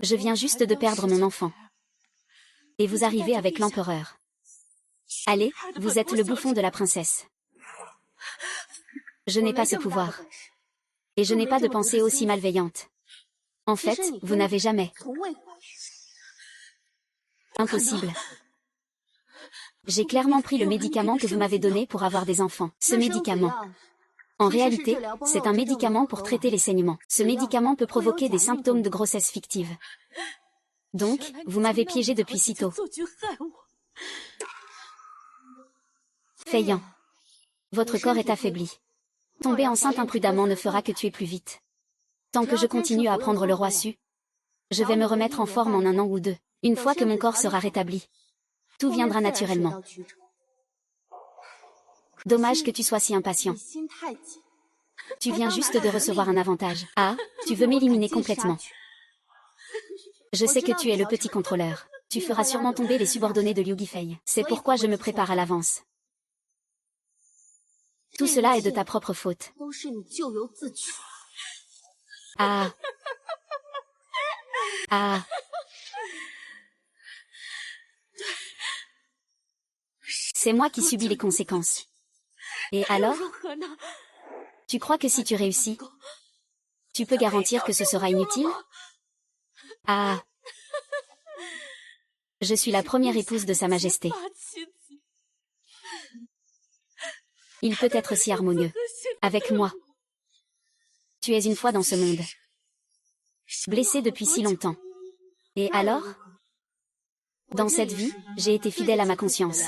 Je viens juste de perdre mon enfant. Et vous arrivez avec l'empereur. Allez, vous êtes le bouffon de la princesse. Je n'ai pas ce pouvoir. Et je n'ai pas de pensée aussi malveillante. En fait, vous n'avez jamais. Impossible. J'ai clairement pris le médicament que vous m'avez donné pour avoir des enfants. Ce médicament. En réalité, c'est un médicament pour traiter les saignements. Ce médicament peut provoquer des symptômes de grossesse fictive. Donc, vous m'avez piégé depuis si tôt. Feiyan. Votre corps est affaibli. Tomber enceinte imprudemment ne fera que tuer plus vite. Tant que je continue à prendre le roi su, je vais me remettre en forme en 1 an ou 2. Une fois que mon corps sera rétabli, tout viendra naturellement. Dommage que tu sois si impatient. Tu viens juste de recevoir un avantage. Ah, tu veux m'éliminer complètement. Je sais que tu es le petit contrôleur. Tu feras sûrement tomber les subordonnés de Liu Guifei. C'est pourquoi je me prépare à l'avance. Tout cela est de ta propre faute. Ah. Ah. C'est moi qui subis les conséquences. Et alors? Tu crois que si tu réussis, tu peux garantir que ce sera inutile? Ah. Je suis la première épouse de Sa Majesté. Il peut être si harmonieux. Avec moi. Tu es une fois dans ce monde. Blessée depuis si longtemps. Et alors? Dans cette vie, j'ai été fidèle à ma conscience.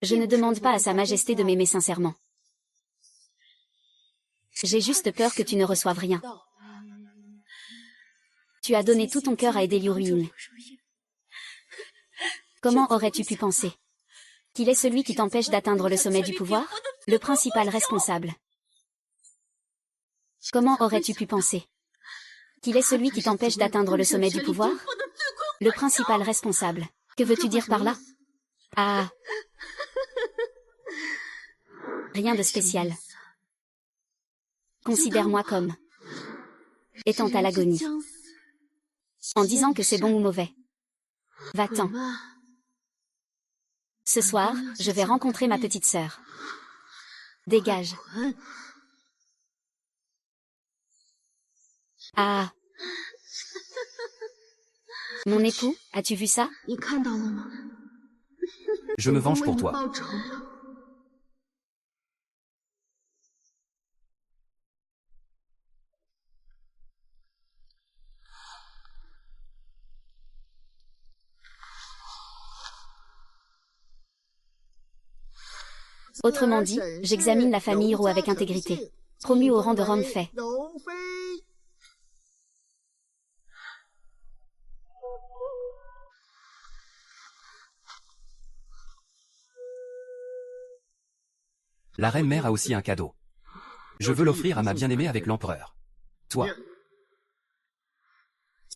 Je ne demande pas à Sa Majesté de m'aimer sincèrement. J'ai juste peur que tu ne reçoives rien. Tu as donné tout ton cœur à aider Liu Ruyin. Comment aurais-tu pu penser qu'il est celui qui t'empêche d'atteindre le sommet du pouvoir? Le principal responsable. Comment aurais-tu pu penser qu'il est celui qui t'empêche d'atteindre le sommet du pouvoir? Le principal responsable. Que veux-tu dire par là? Ah. Rien de spécial. Considère-moi comme étant à l'agonie. En disant que c'est bon ou mauvais. Va-t'en. Ce soir, je vais rencontrer ma petite sœur. Dégage. Ah. Mon époux, as-tu vu ça? Je me venge pour toi. Autrement dit, j'examine la famille Hiro avec intégrité. Promu au rang de Rome fait. La reine-mère a aussi un cadeau. Je veux l'offrir à ma bien-aimée avec l'empereur. Toi.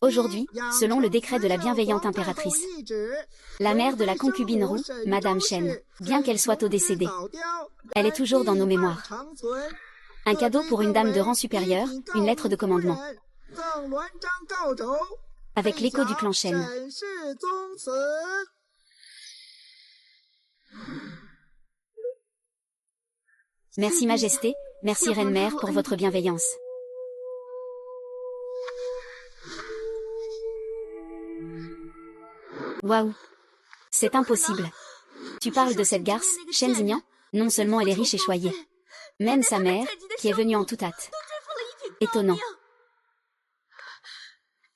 Aujourd'hui, selon le décret de la bienveillante impératrice, la mère de la concubine roux, Madame Shen, bien qu'elle soit au décédé, elle est toujours dans nos mémoires. Un cadeau pour une dame de rang supérieur, une lettre de commandement. Avec l'écho du clan Shen. Merci Majesté, merci Reine-Mère pour votre bienveillance. Waouh! C'est impossible. Tu parles de cette garce, Shen Xingyan? Non seulement elle est riche et choyée. Même sa mère, qui est venue en toute hâte. Étonnant.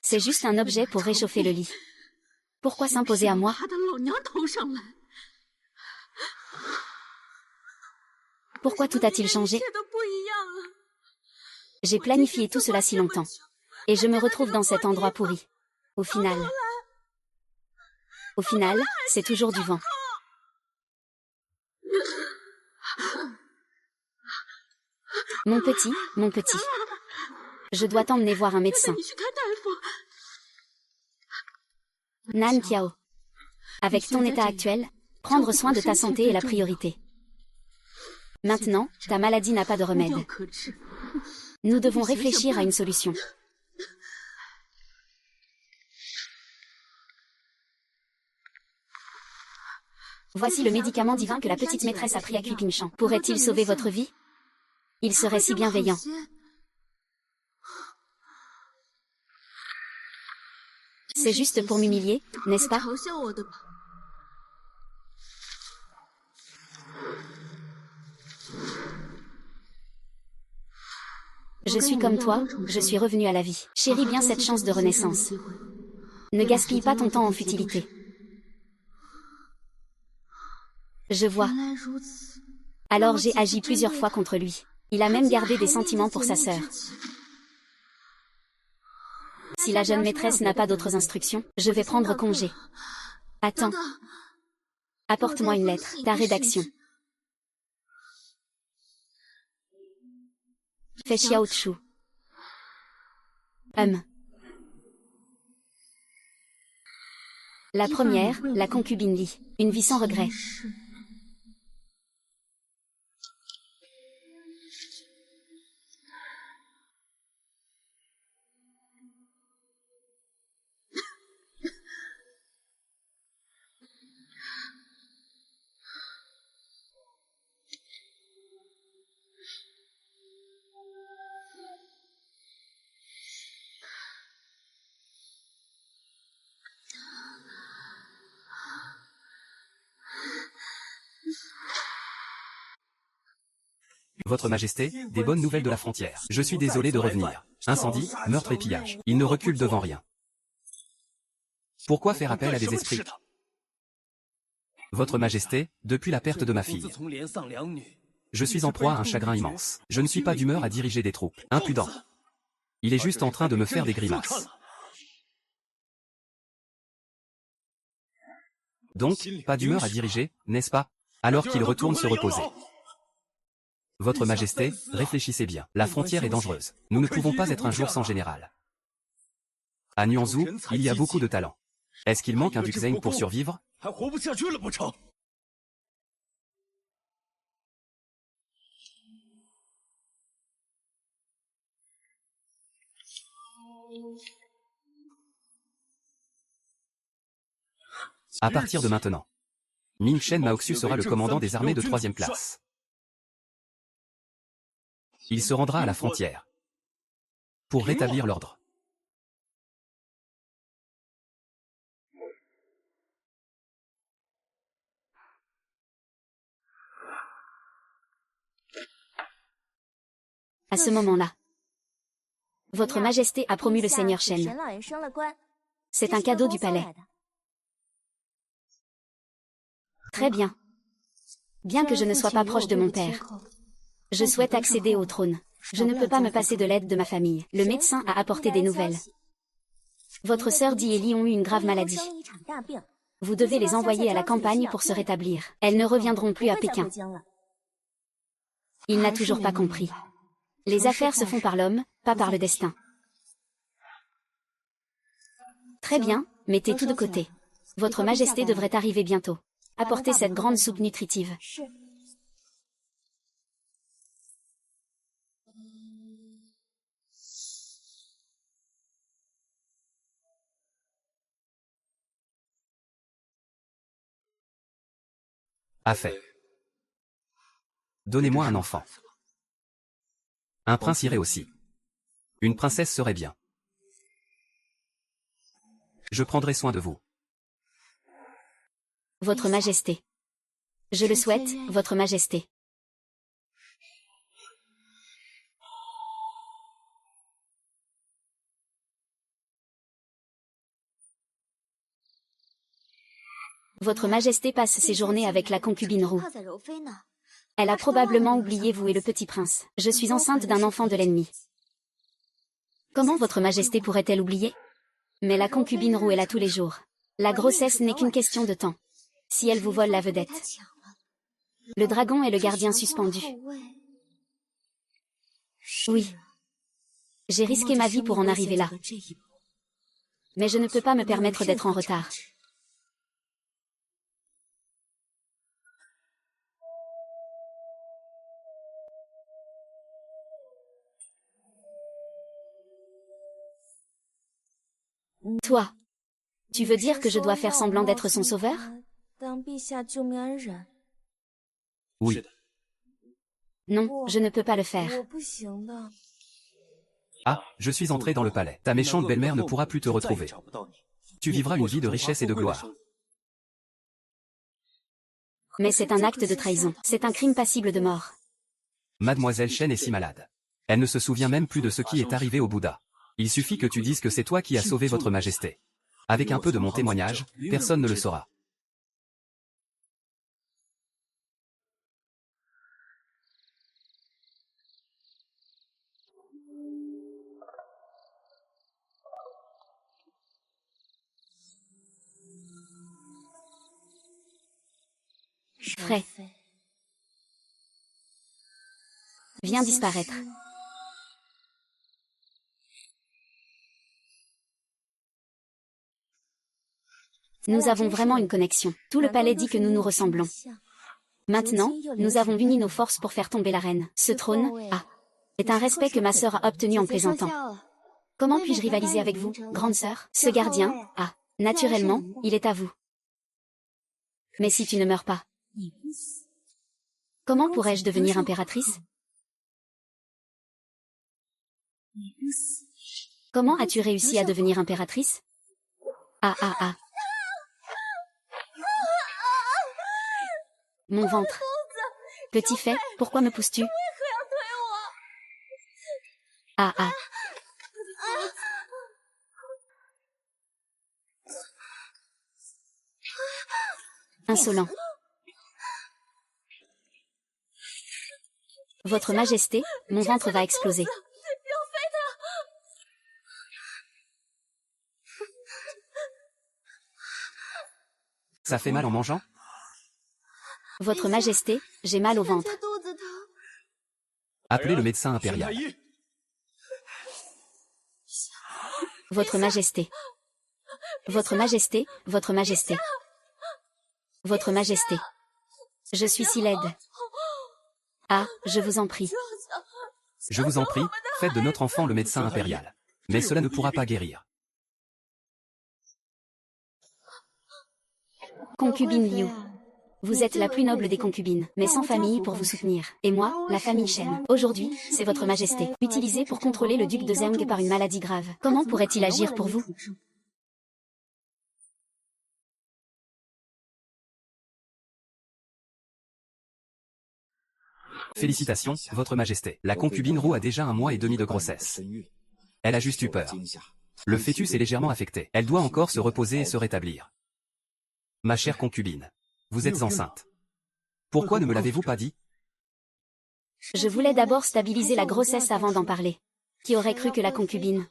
C'est juste un objet pour réchauffer le lit. Pourquoi s'imposer à moi? Pourquoi tout a-t-il changé? J'ai planifié tout cela si longtemps. Et je me retrouve dans cet endroit pourri. Au final, c'est toujours du vent. Mon petit. Je dois t'emmener voir un médecin. Nan Qiao. Avec ton état actuel, prendre soin de ta santé est la priorité. Maintenant, ta maladie n'a pas de remède. Nous devons réfléchir à une solution. Voici le médicament divin que la petite maîtresse a pris à Kuipingshan. Pourrait-il sauver votre vie? Il serait si bienveillant. C'est juste pour m'humilier, n'est-ce pas? Je suis comme toi, je suis revenu à la vie. Chéris bien cette chance de renaissance. Ne gaspille pas ton temps en futilité. Je vois. Alors j'ai agi plusieurs fois contre lui. Il a même gardé des sentiments pour sa sœur. Si la jeune maîtresse n'a pas d'autres instructions, je vais prendre congé. Attends. Apporte-moi une lettre, ta rédaction. Fais Xiao Chu. La première, la concubine Li. Une vie sans regret. Votre Majesté, des bonnes nouvelles de la frontière. Je suis désolé de revenir. Incendie, meurtre et pillage. Ils ne reculent devant rien. Pourquoi faire appel à des esprits? Votre Majesté, depuis la perte de ma fille, je suis en proie à un chagrin immense. Je ne suis pas d'humeur à diriger des troupes. Impudent. Il est juste en train de me faire des grimaces. Donc, pas d'humeur à diriger, n'est-ce pas? Alors qu'il retourne se reposer. Votre Majesté, réfléchissez bien. La frontière est dangereuse. Nous ne pouvons pas être un jour sans général. À Nuanzhou, il y a beaucoup de talent. Est-ce qu'il manque un Duxing pour survivre? À partir de maintenant, Ming Shen Maoxu sera le commandant des armées de 3e classe. Il se rendra à la frontière pour rétablir l'ordre. À ce moment-là, Votre Majesté a promu le Seigneur Shen. C'est un cadeau du palais. Très bien. Bien que je ne sois pas proche de mon père, je souhaite accéder au trône. Je ne peux pas me passer de l'aide de ma famille. Le médecin a apporté des nouvelles. Votre sœur Di et Li ont eu une grave maladie. Vous devez les envoyer à la campagne pour se rétablir. Elles ne reviendront plus à Pékin. Il n'a toujours pas compris. Les affaires se font par l'homme, pas par le destin. Très bien, mettez tout de côté. Votre Majesté devrait arriver bientôt. Apportez cette grande soupe nutritive. A fait. Donnez-moi un enfant. Un prince irait aussi. Une princesse serait bien. Je prendrai soin de vous. Votre Majesté. Je le souhaite, Votre Majesté. Votre Majesté passe ses journées avec la concubine roux. Elle a probablement oublié vous et le petit prince. Je suis enceinte d'un enfant de l'ennemi. Comment Votre Majesté pourrait-elle oublier? Mais la concubine roux est là tous les jours. La grossesse n'est qu'une question de temps. Si elle vous vole la vedette. Le dragon est le gardien suspendu. Oui. J'ai risqué ma vie pour en arriver là. Mais je ne peux pas me permettre d'être en retard. Toi, tu veux dire que je dois faire semblant d'être son sauveur? Oui. Non, je ne peux pas le faire. Ah, je suis entré dans le palais. Ta méchante belle-mère ne pourra plus te retrouver. Tu vivras une vie de richesse et de gloire. Mais c'est un acte de trahison. C'est un crime passible de mort. Mademoiselle Shen est si malade. Elle ne se souvient même plus de ce qui est arrivé au Bouddha. Il suffit que tu dises que c'est toi qui as sauvé votre majesté. Avec un peu de mon témoignage, personne ne le saura. Frais. Viens disparaître. Nous avons vraiment une connexion. Tout le palais dit que nous nous ressemblons. Maintenant, nous avons uni nos forces pour faire tomber la reine. Ce trône, est un respect que ma sœur a obtenu en plaisantant. Comment puis-je rivaliser avec vous, grande sœur? Ce gardien, naturellement, il est à vous. Mais si tu ne meurs pas, comment pourrais-je devenir impératrice? Comment as-tu réussi à devenir impératrice? Mon ventre. Petit fait, pourquoi me pousses-tu? Insolent. Votre Majesté, mon ventre va exploser. Ça fait mal en mangeant? Votre Majesté, j'ai mal au ventre. Appelez le médecin impérial. Votre Majesté. Votre Majesté, Votre Majesté. Votre Majesté. Je suis si laide. Je vous en prie. Je vous en prie, faites de notre enfant le médecin impérial. Mais cela ne pourra pas guérir. Concubine Liu. Vous êtes la plus noble des concubines, mais sans famille pour vous soutenir. Et moi, la famille Shen. Aujourd'hui, c'est votre majesté, utilisé pour contrôler le duc de Zeng par une maladie grave. Comment pourrait-il agir pour vous? Félicitations, votre majesté. La concubine Ru a déjà 1 mois et demi de grossesse. Elle a juste eu peur. Le fœtus est légèrement affecté. Elle doit encore se reposer et se rétablir. Ma chère concubine, vous êtes enceinte. Pourquoi ne me l'avez-vous pas dit? Je voulais d'abord stabiliser la grossesse avant d'en parler. Qui aurait cru que la concubine?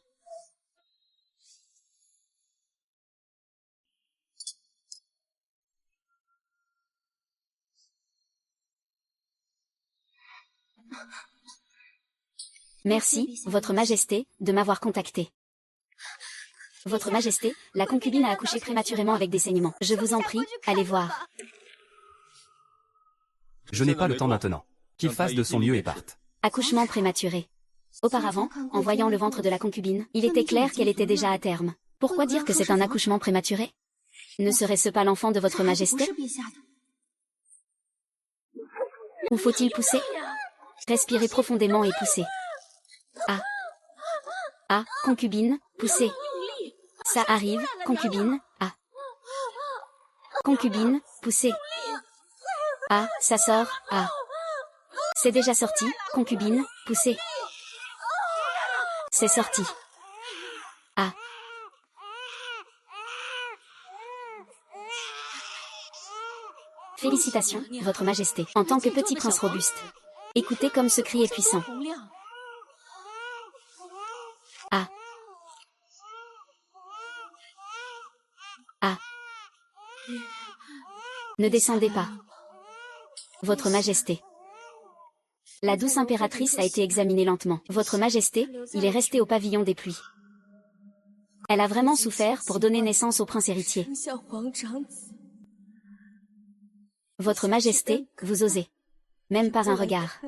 Merci, votre majesté, de m'avoir contacté. Votre majesté, la concubine a accouché prématurément avec des saignements. Je vous en prie, allez voir. Je n'ai pas le temps maintenant. Qu'il fasse de son mieux et parte. Accouchement prématuré. Auparavant, en voyant le ventre de la concubine, il était clair qu'elle était déjà à terme. Pourquoi dire que c'est un accouchement prématuré? Ne serait-ce pas l'enfant de votre majesté? Ou faut-il pousser? Respirez profondément et poussez. Ah. Ah, concubine, poussez. Ça arrive, concubine, ah. Concubine, poussez. Ah, ça sort, ah. C'est déjà sorti, concubine, poussez. C'est sorti. Ah. Félicitations, votre majesté, en tant que petit prince robuste. Écoutez comme ce cri est puissant. Ah. Ah. Ne descendez pas. Votre majesté. La douce impératrice a été examinée lentement. Votre majesté, il est resté au pavillon des pluies. Elle a vraiment souffert pour donner naissance au prince héritier. Votre majesté, vous osez. Même pas un regard.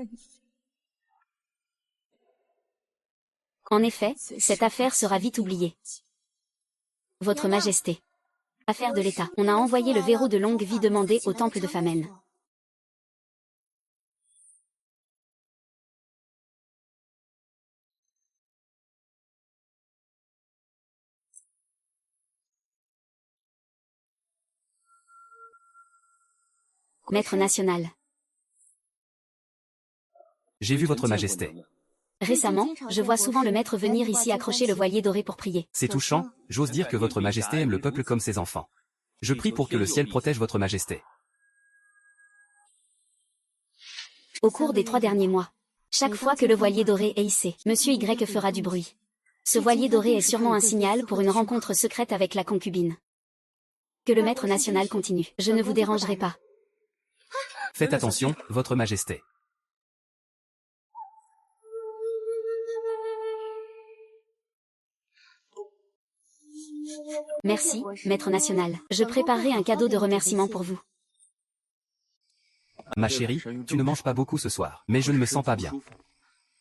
En effet, cette affaire sera vite oubliée. Votre majesté. Affaire de l'État. On a envoyé le verrou de longue vie demandé au temple de Famen. Maître national. J'ai vu votre majesté. Récemment, je vois souvent le maître venir ici accrocher le voilier doré pour prier. C'est touchant, j'ose dire que votre majesté aime le peuple comme ses enfants. Je prie pour que le ciel protège votre majesté. Au cours des 3 derniers mois, chaque fois que le voilier doré est hissé, Monsieur Y fera du bruit. Ce voilier doré est sûrement un signal pour une rencontre secrète avec la concubine. Que le maître national continue. Je ne vous dérangerai pas. Faites attention, votre majesté. Merci, maître national. Je préparerai un cadeau de remerciement pour vous. Ma chérie, tu ne manges pas beaucoup ce soir, mais je ne me sens pas bien.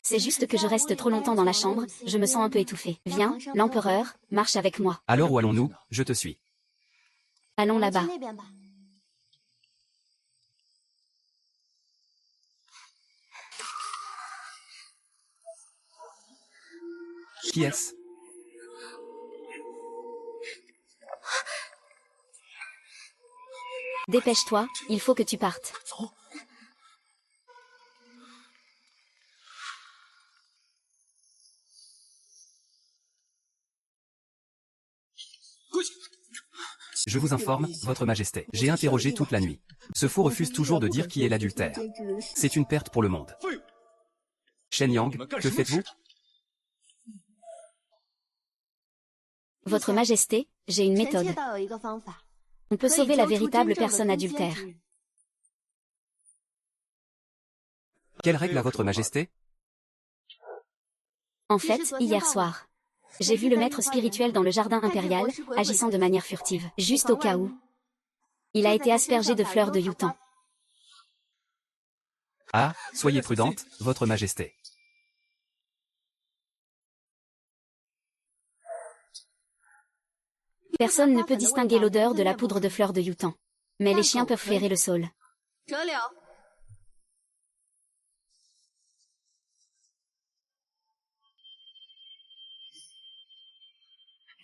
C'est juste que je reste trop longtemps dans la chambre, je me sens un peu étouffée. Viens, l'empereur, marche avec moi. Alors où allons-nous? Je te suis. Allons là-bas. Qui est-ce? Dépêche-toi, il faut que tu partes. Je vous informe, votre majesté. J'ai interrogé toute la nuit. Ce fou refuse toujours de dire qui est l'adultère. C'est une perte pour le monde. Shen Yang, que faites-vous? Votre majesté, j'ai une méthode. On peut sauver la véritable personne adultère. Quelle règle a votre majesté? En fait, hier soir, j'ai vu le maître spirituel dans le jardin impérial, agissant de manière furtive, juste au cas où. Il a été aspergé de fleurs de youtan. Ah, soyez prudente, votre majesté. Personne ne peut distinguer l'odeur de la poudre de fleurs de Yutan. Mais les chiens peuvent flairer le sol.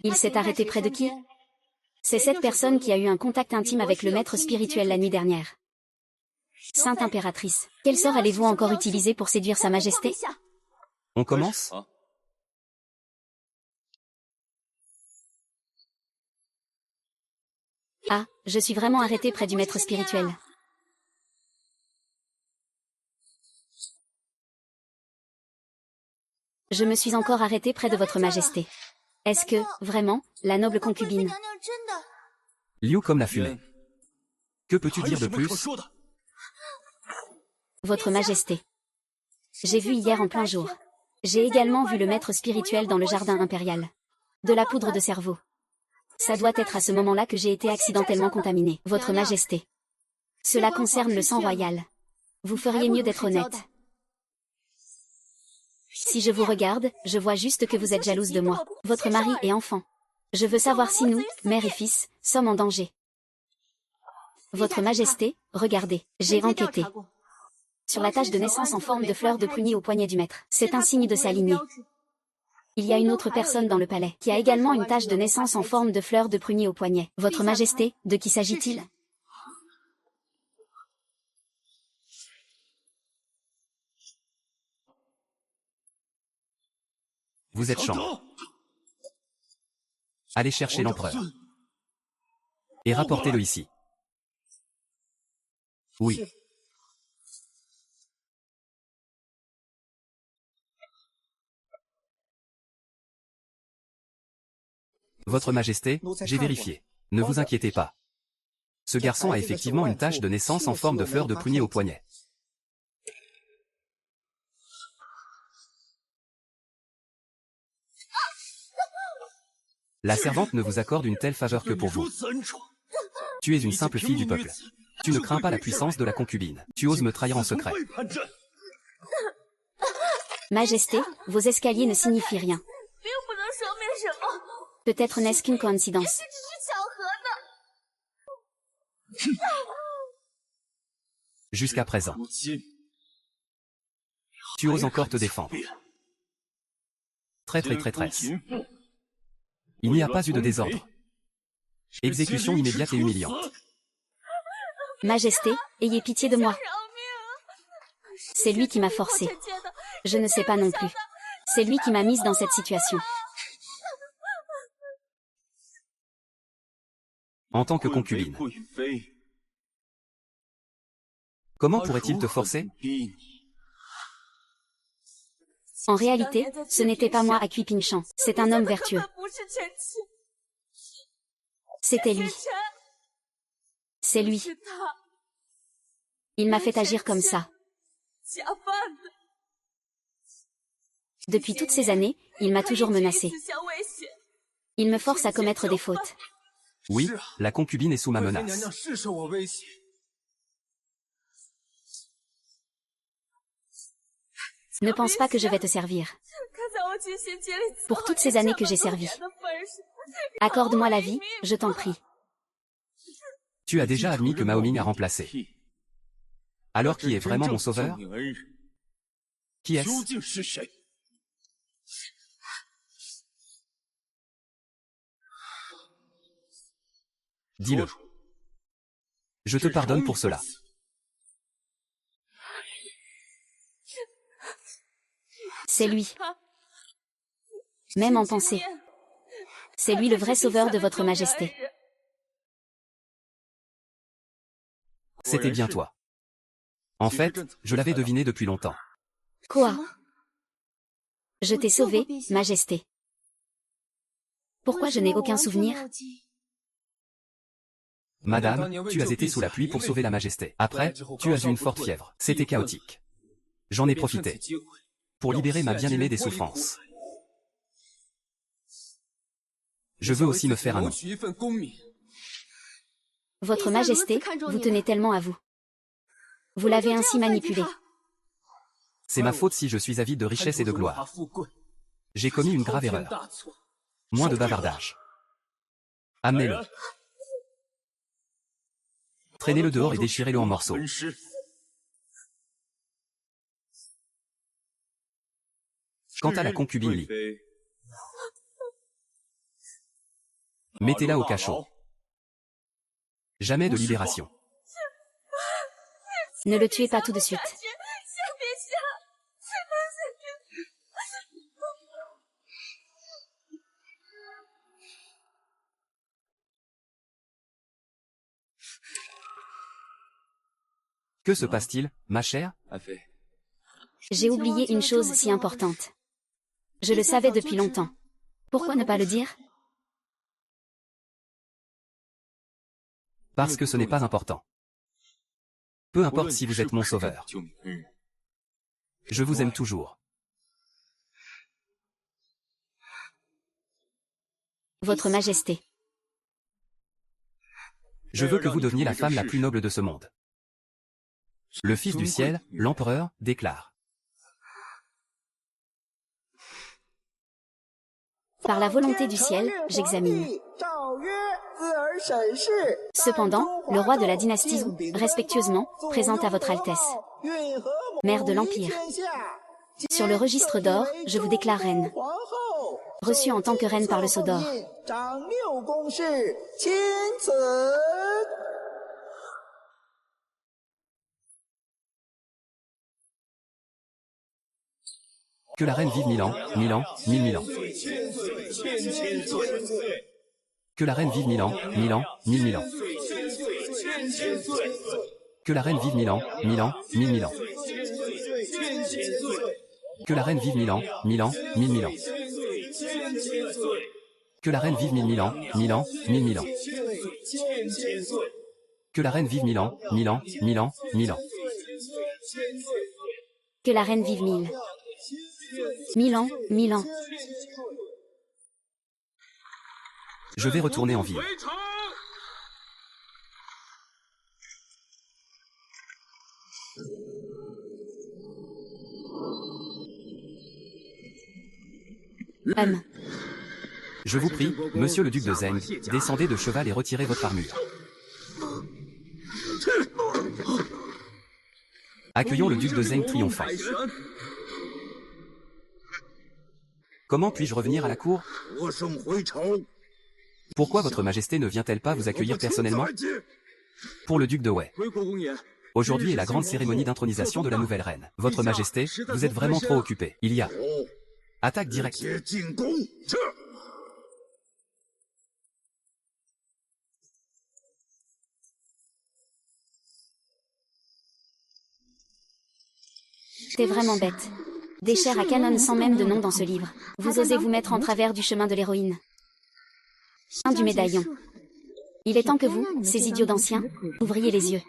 Il s'est arrêté près de qui? C'est cette personne qui a eu un contact intime avec le maître spirituel la nuit dernière. Sainte impératrice, quel sort allez-vous encore utiliser pour séduire sa majesté? On commence? Ah, je suis vraiment arrêté près du maître spirituel. Je me suis encore arrêté près de votre majesté. Est-ce que, vraiment, la noble concubine? Liu comme la fumée. Que peux-tu dire de plus? Votre majesté. J'ai vu hier en plein jour. J'ai également vu le maître spirituel dans le jardin impérial. De la poudre de cerveau. Ça doit être à ce moment-là que j'ai été accidentellement contaminé. Votre majesté. Cela concerne le sang royal. Vous feriez mieux d'être honnête. Si je vous regarde, je vois juste que vous êtes jalouse de moi, votre mari et enfant. Je veux savoir si nous, mère et fils, sommes en danger. Votre majesté, regardez, j'ai enquêté. Sur la tache de naissance en forme de fleur de prunier au poignet du maître. C'est un signe de sa lignée. Il y a une autre personne dans le palais, qui a également une tache de naissance en forme de fleur de prunier au poignet. Votre majesté, de qui s'agit-il? Vous êtes chiant. Allez chercher l'empereur. Et rapportez-le ici. Oui. Votre Majesté, j'ai vérifié. Ne vous inquiétez pas. Ce garçon a effectivement une tache de naissance en forme de fleur de prunier au poignet. La servante ne vous accorde une telle faveur que pour vous. Tu es une simple fille du peuple. Tu ne crains pas la puissance de la concubine. Tu oses me trahir en secret. Majesté, vos escaliers ne signifient rien. Peut-être n'est-ce qu'une coïncidence. Jusqu'à présent. Tu oses encore te défendre. Traître et traîtresse. Il n'y a pas eu de désordre. Exécution immédiate et humiliante. Majesté, ayez pitié de moi. C'est lui qui m'a forcé. Je ne sais pas non plus. C'est lui qui m'a mise dans cette situation. En tant que concubine. Comment pourrait-il te forcer? En réalité, ce n'était pas moi à Cui Pingshan. C'est un homme vertueux. C'était lui. C'est lui. Il m'a fait agir comme ça. Depuis toutes ces années, il m'a toujours menacé. Il me force à commettre des fautes. Oui, la concubine est sous ma menace. Ne pense pas que je vais te servir. Pour toutes ces années que j'ai servi. Accorde-moi la vie, je t'en prie. Tu as déjà admis que Mao Ming a remplacé. Alors qui est vraiment mon sauveur? Qui est-ce? Dis-le. Je te pardonne pour cela. C'est lui. Même en pensée. C'est lui le vrai sauveur de votre majesté. C'était bien toi. En fait, je l'avais deviné depuis longtemps. Quoi? Je t'ai sauvé, majesté. Pourquoi je n'ai aucun souvenir? Madame, tu as été sous la pluie pour sauver la majesté. Après, tu as eu une forte fièvre. C'était chaotique. J'en ai profité. Pour libérer ma bien-aimée des souffrances. Je veux aussi me faire un nom. Votre majesté, vous tenez tellement à vous. Vous l'avez ainsi manipulé. C'est ma faute si je suis avide de richesse et de gloire. J'ai commis une grave erreur. Moins de bavardage. Amenez-le. Traînez-le dehors et déchirez-le en morceaux. Quant à la concubine Li, mettez-la au cachot. Jamais de libération. Ne le tuez pas tout de suite. Que se passe-t-il, ma chère? J'ai oublié une chose si importante. Je le savais depuis longtemps. Pourquoi ne pas le dire? Parce que ce n'est pas important. Peu importe si vous êtes mon sauveur. Je vous aime toujours. Votre Majesté. Je veux que vous deveniez la femme la plus noble de ce monde. Le Fils du ciel, l'empereur, déclare. Par la volonté du ciel, j'examine. Cependant, le roi de la dynastie Zhou, respectueusement, présente à votre Altesse. Mère de l'Empire. Sur le registre d'or, je vous déclare reine. Reçue en tant que reine par le sceau d'or. Que la reine vive 1000 ans, 1000 ans, 1000 ans. Que la reine vive 1000 ans, 1000 ans, 1000 ans. Que la reine vive 1000 ans, 1000 ans, 1000 ans. Que la reine vive 1000 ans, 1000 ans, 1000 ans. Que la reine vive 1000 ans, 1000 ans, 1000 ans. Que la reine vive 1000 ans, 1000 ans, 1000 ans, 1000 ans. Que la reine vive 1000. 1000 ans, 1000 ans. Je vais retourner en ville. Je vous prie, monsieur le duc de Zeng, descendez de cheval et retirez votre armure. Accueillons le duc de Zeng triomphant. Comment puis-je revenir à la cour? Pourquoi votre majesté ne vient-elle pas vous accueillir personnellement? Pour le duc de Wei. Aujourd'hui est la grande cérémonie d'intronisation de la nouvelle reine. Votre majesté, vous êtes vraiment trop occupé. Il y a attaque directe. T'es vraiment bête. Des chairs à canon sans même de nom dans ce livre. Vous osez vous mettre en travers du chemin de l'héroïne. Un du médaillon. Il est temps que vous, ces idiots d'anciens, ouvriez les yeux.